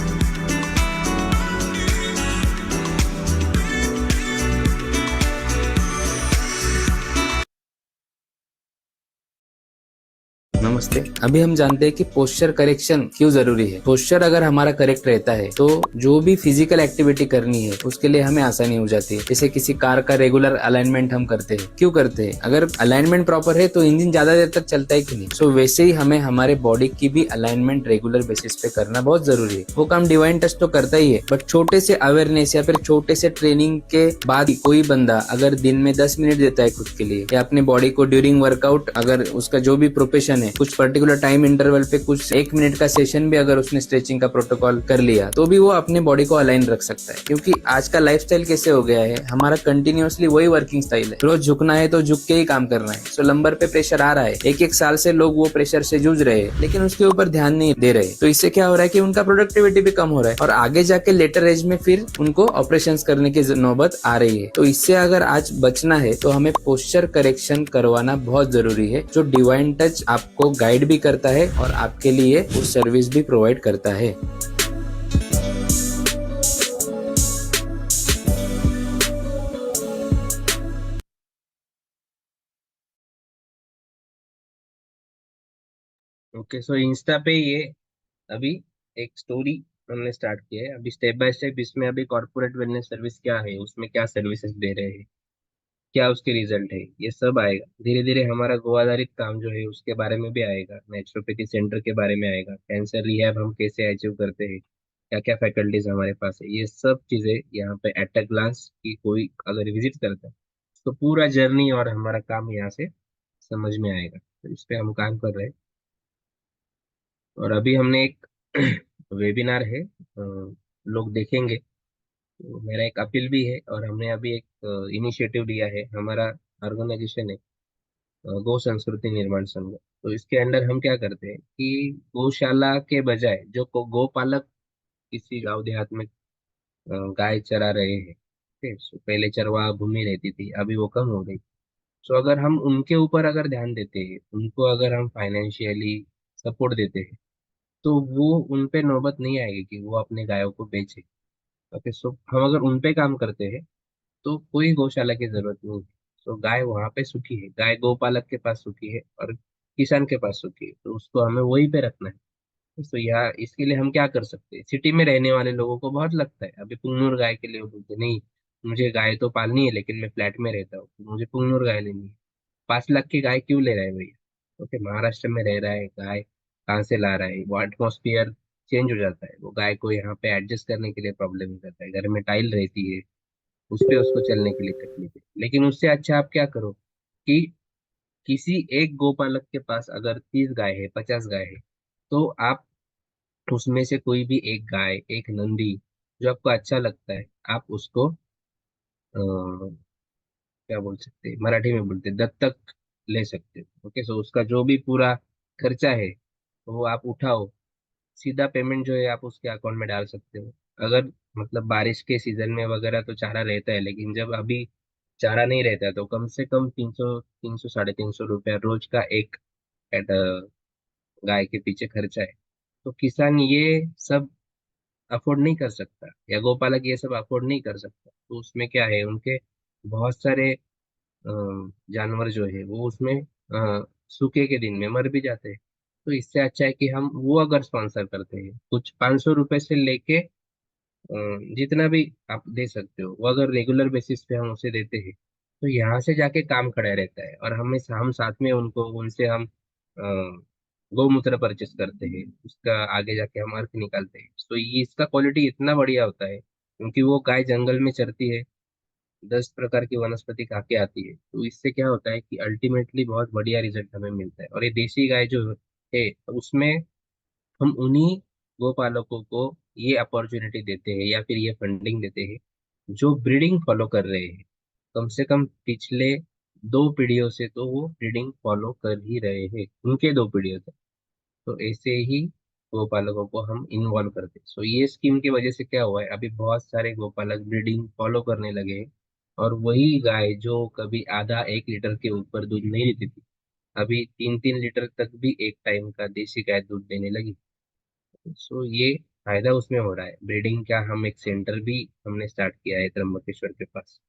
नमस्ते। अभी हम जानते हैं कि पोस्चर करेक्शन क्यों जरूरी है। पोस्चर अगर हमारा करेक्ट रहता है तो जो भी फिजिकल एक्टिविटी करनी है उसके लिए हमें आसानी हो जाती है। जैसे किसी कार का रेगुलर अलाइनमेंट हम करते हैं, क्यों करते हैं? अगर अलाइनमेंट प्रॉपर है तो इंजन ज्यादा देर तक चलता है कि नहीं। सो वैसे ही हमें हमारे बॉडी की भी अलाइनमेंट रेगुलर बेसिस पे करना बहुत जरूरी है। वो काम डिवाइन टच तो करता ही है, बट छोटे से अवेयरनेस या फिर छोटे से ट्रेनिंग के बाद कोई बंदा अगर दिन में 10 मिनट देता है खुद के लिए या अपने बॉडी को ड्यूरिंग वर्कआउट, अगर उसका जो भी प्रोफेशन है कुछ पर्टिकुलर टाइम इंटरवल पे कुछ 1 मिनट का सेशन भी अगर उसने स्ट्रेचिंग का प्रोटोकॉल कर लिया तो भी वो अपने बॉडी को अलाइन रख सकता है। क्योंकि आज का लाइफस्टाइल कैसे हो गया है, हमारा कंटिन्यूअसली वही वर्किंग स्टाइल है। रोज झुकना है तो झुक के ही काम करना है। सो लंबर पे प्रेशर आ रहा है, एक साल से लोग वो प्रेशर से जूझ रहे हैं लेकिन उसके ऊपर ध्यान नहीं दे रहे। तो इससे क्या हो रहा है कि उनका प्रोडक्टिविटी भी कम हो रहा है और आगे जाके लेटर एज में फिर उनको ऑपरेशंस करने की नौबत आ रही है। तो इससे अगर आज बचना है तो हमें पोस्चर करेक्शन करवाना बहुत जरूरी है, जो डिवाइन टच आपको गाइड भी करता है और आपके लिए वो सर्विस भी प्रोवाइड करता है। ओके, सो इंस्टा पे ये अभी एक स्टोरी हमने स्टार्ट किया है। अभी स्टेप बाय स्टेप इसमें अभी कॉर्पोरेट वेलनेस सर्विस क्या है, उसमें क्या सर्विसेज दे रहे हैं, क्या उसके रिजल्ट है, ये सब आएगा धीरे धीरे। हमारा गो आधारित काम जो है उसके बारे में भी आएगा, नेचुरोपैथी सेंटर के बारे में आएगा, कैंसर रिहैब हम कैसे अचीव करते हैं, क्या क्या फैकल्टीज हमारे पास है, ये सब चीजें यहाँ पे एट अ ग्लांस की कोई अगर विजिट करता है तो पूरा जर्नी और हमारा काम यहाँ से समझ में आएगा। तो इस पे हम काम कर रहे हैं। और अभी हमने एक वेबिनार है, लोग देखेंगे। तो मेरा एक अपील भी है और हमने अभी एक इनिशिएटिव लिया है, हमारा ऑर्गेनाइजेशन है गौ संस्कृति निर्माण संघ। तो इसके अंडर हम क्या करते हैं कि गौशाला के बजाय जो गौपालक किसी गांव देहात में गाय चरा रहे हैं, ठीक है, so पहले चरवाहा भूमि रहती थी, अभी वो कम हो गई। तो अगर हम उनके ऊपर अगर ध्यान देते हैं, उनको अगर हम फाइनेंशियली सपोर्ट देते हैं तो वो उन पे नौबत नहीं आएगी कि वो अपने गायों को बेचे। ओके, सो हम अगर उन पे काम करते हैं तो कोई गौशाला की जरूरत नहीं है। तो गाय वहां पे सुखी है, गाय गौपालक के पास सुखी है और किसान के पास सुखी है, तो उसको हमें वहीं पे रखना है। तो यहाँ इसके लिए हम क्या कर सकते हैं, सिटी में रहने वाले लोगों को बहुत लगता है, अभी पुंगनूर गाय के लिए वो बोलते नहीं, मुझे गाय तो पालनी है लेकिन मैं फ्लैट में रहता हूँ, मुझे पुंगनूर गाय लेनी है। 5 लाख की गाय क्यों ले रहा है भैया? ओके, महाराष्ट्र में रह रहा है, गाय कहाँ से ला रहा है? वो एटमोस्फियर चेंज हो जाता है, वो गाय को यहाँ पे एडजस्ट करने के लिए प्रॉब्लम हो जाता है, घर में टाइल रहती है, उस पे उसको चलने के लिए तकलीफ है। लेकिन उससे अच्छा आप क्या करो कि किसी एक गोपालक के पास अगर 30 गाय है, 50 गाय है, तो आप उसमें से कोई भी एक गाय, एक नंदी जो आपको अच्छा लगता है, आप उसको क्या बोल सकते हैं, मराठी में बोलते हैं दत्तक ले सकते हो। ओके, सो उसका जो भी पूरा खर्चा है वो आप उठाओ, सीधा पेमेंट जो है आप उसके अकाउंट में डाल सकते हो। अगर मतलब बारिश के सीजन में वगैरह तो चारा रहता है, लेकिन जब अभी चारा नहीं रहता तो कम से कम 300 300 साढ़े 300 रुपया रोज का एक एट गाय के पीछे खर्चा है। तो किसान ये सब अफोर्ड नहीं कर सकता, या गोपालक ये सब अफोर्ड नहीं कर सकता, तो उसमें क्या है, उनके बहुत सारे जानवर जो है वो उसमें सूखे के दिन में मर भी जाते हैं। तो इससे अच्छा है कि हम वो अगर स्पॉन्सर करते हैं कुछ 500 रुपए से लेके जितना भी आप दे सकते हो, वो अगर रेगुलर बेसिस पे हम उसे देते हैं तो यहाँ से जाके काम खड़ा रहता है। और हम साथ में उनको उनसे हम गौमूत्र परचेस करते हैं, उसका आगे जाके हम अर्क निकालते हैं। तो ये इसका क्वालिटी इतना बढ़िया होता है क्योंकि वो गाय जंगल में चरती है, 10 प्रकार की वनस्पति खा के आती है। तो इससे क्या होता है कि अल्टीमेटली बहुत बढ़िया रिजल्ट हमें मिलता है। और ये देसी गाय जो है उसमें हम उन्हीं गोपालकों को ये अपॉर्चुनिटी देते हैं या फिर ये फंडिंग देते हैं जो ब्रीडिंग फॉलो कर रहे हैं। कम से कम पिछले 2 पीढ़ियों से तो वो ब्रीडिंग फॉलो कर ही रहे हैं, उनके 2 पीढ़ियों से। तो ऐसे ही गोपालकों को हम इन्वॉल्व करते हैं। सो ये स्कीम की वजह से क्या हुआ है, अभी बहुत सारे गोपालक ब्रीडिंग फॉलो करने लगे हैं। और वही गाय जो कभी आधा 1 लीटर के ऊपर दूध नहीं देती थी, अभी 3-3 लीटर तक भी एक टाइम का देसी गाय दूध देने लगी। सो ये फायदा उसमें हो रहा है। ब्रीडिंग क्या, हम एक सेंटर भी हमने स्टार्ट किया है त्र्यंबकेश्वर के पास।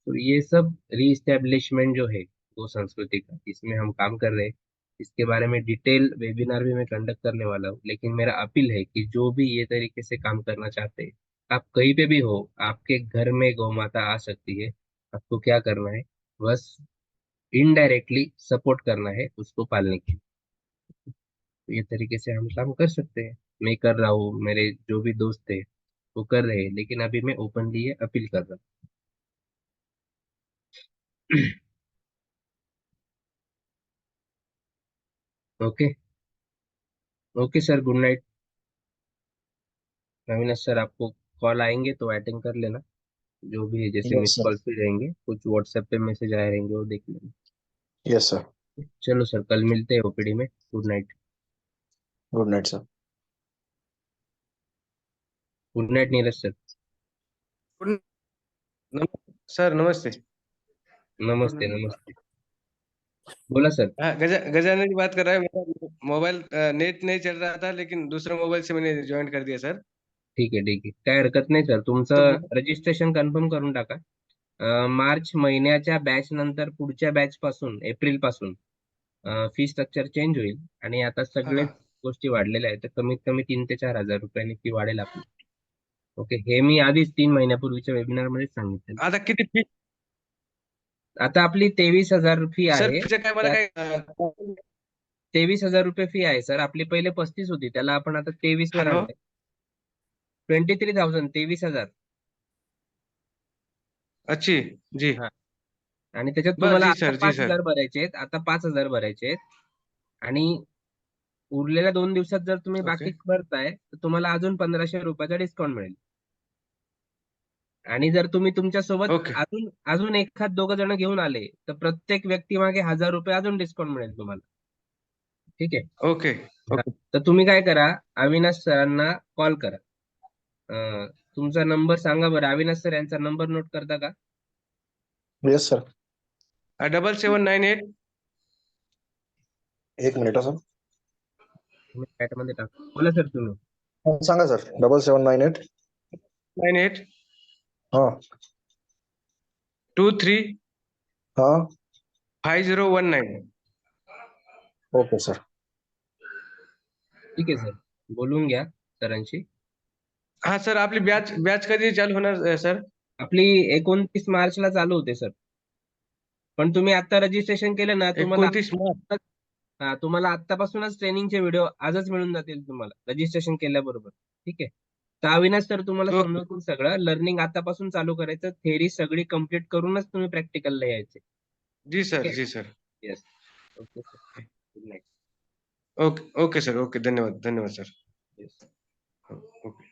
तो ये सब रीस्टेब्लिशमेंट जो है वो संस्कृति का, इसमें हम काम कर रहे हैं। इसके बारे में डिटेल वेबिनार भी मैं कंडक्ट करने वाला हूँ। लेकिन मेरा अपील है कि जो भी ये तरीके से काम करना चाहते हैं, आप कहीं पे भी हो, आपके घर में गौ माता आ सकती है। आपको क्या करना है, बस इनडायरेक्टली सपोर्ट करना है उसको पालने के लिए। तो ये तरीके से हम काम कर सकते हैं। मैं कर रहा हूँ, मेरे जो भी दोस्त थे वो कर रहे हैं, लेकिन अभी मैं ओपनली ये अपील कर रहा हूँ। Okay. Okay sir, good Knight. Avinash sir, आपको कॉल आएंगे तो अटेंड कर लेना। जो भी है, जैसे यस मिस सर। कॉल पे रहेंगे, कुछ व्हाट्सएप पे मैसेज आए रहेंगे, वो देख लेना। Yes sir. चलो सर, कल मिलते हैं ओपीडी में। Good night. Good night sir. Good night Neeraj sir. Sir नमस्ते। नमस्ते नमस्ते। बोला सर। हाँ, गजानन जी बात कर रहा है। मेरा मोबाइल नेट नहीं चल रहा था, लेकिन दूसरे मोबाइल से मैंने ज्वाइन कर दिया सर। ठीक आहे ठीक आहे, काय हरकत नाही सर, तो तुमचं रजिस्ट्रेशन कन्फर्म करून टाका. मार्च महिन्याच्या बॅच नंतर पुढच्या बॅच पासून, एप्रिल पासून फी स्ट्रक्चर चेंज होईल. आणि आता सगळेच हाँ, गोष्टी वाढलेल्या आहेत, तर कमीत कमी 3 ते 4 हजार रुपयांनी फी वाढेल आपली. ओके, हे मी आधीच 3 महिन्यापूर्वीच्या वेबिनार मध्ये सांगितलं. आता किती फी आता आपली 23,000 फी सर? आहे. फीचं काय मला त्यात काय 23,000 रुपये फी आहे सर. आपली पहिले 35 होती, त्याला आपण आता 23 वर हॅलो? आणलंय. 23,000, 23,000. अच्छी जी। हा. आणि त्याच्यात बस तुम्हाला जी आता सर, जी पाच सर। हजार भरायचे आहेत, आता 5,000 भरायचे आहेत. आणि उरलेल्या 2 दिवसात जर तुम्ही ओके बाकी भरताय, तर तुम्हाला अजून 1,500 रुपयाचा डिस्काउंट मिळेल. आणि जर तुम्ही तुमच्या सोबत ओके अजून अजून एखाद दोघं जण घेऊन आले, तर प्रत्येक व्यक्ती मागे 1,000 रुपये अजून डिस्काउंट मिळेल तुम्हाला. ठीक आहे. ओके हा. ओके तर तुम्ही काय करा, अविनाश सरांना कॉल करा. तुमचा नंबर सांगा बरं. अविनाश सर यांचा नंबर नोट करता का? Yes sir. 7798 एक मिनिट हा सर. तुम्ही chat मध्ये टाका. बोला सर तुम्ही. सांगा सर. 7798. 98 हा 23 हा 5019। Okay sir. ठीक आहे सर, बोलून घ्या सरांशी. हाँ सर, आपली बॅच बॅच कधी चालू होणार सर? आपली 29 मार्चला चालू होते सर. पण तुम्ही आता रजिस्ट्रेशन केलं ना, तुम्हाला 29 मार्च। तुम्हाला आतापासूनच ट्रेनिंगचे व्हिडिओ आजच मिळून जातील तुम्हाला रजिस्ट्रेशन केल्याबरोबर. ठीक आहे. तर अविनाश सर तुम्हाला ओके समजून सगळं लर्निंग आतापासून चालू करायचं. थेरी सगळी कंप्लीट करूनच तुम्ही प्रॅक्टिकलला यायचे. जी ठीक सर, आहे. जी sir. Yes. Okay sir, good night. Okay okay sir, okay, धन्यवाद धन्यवाद सर। येस. ओके।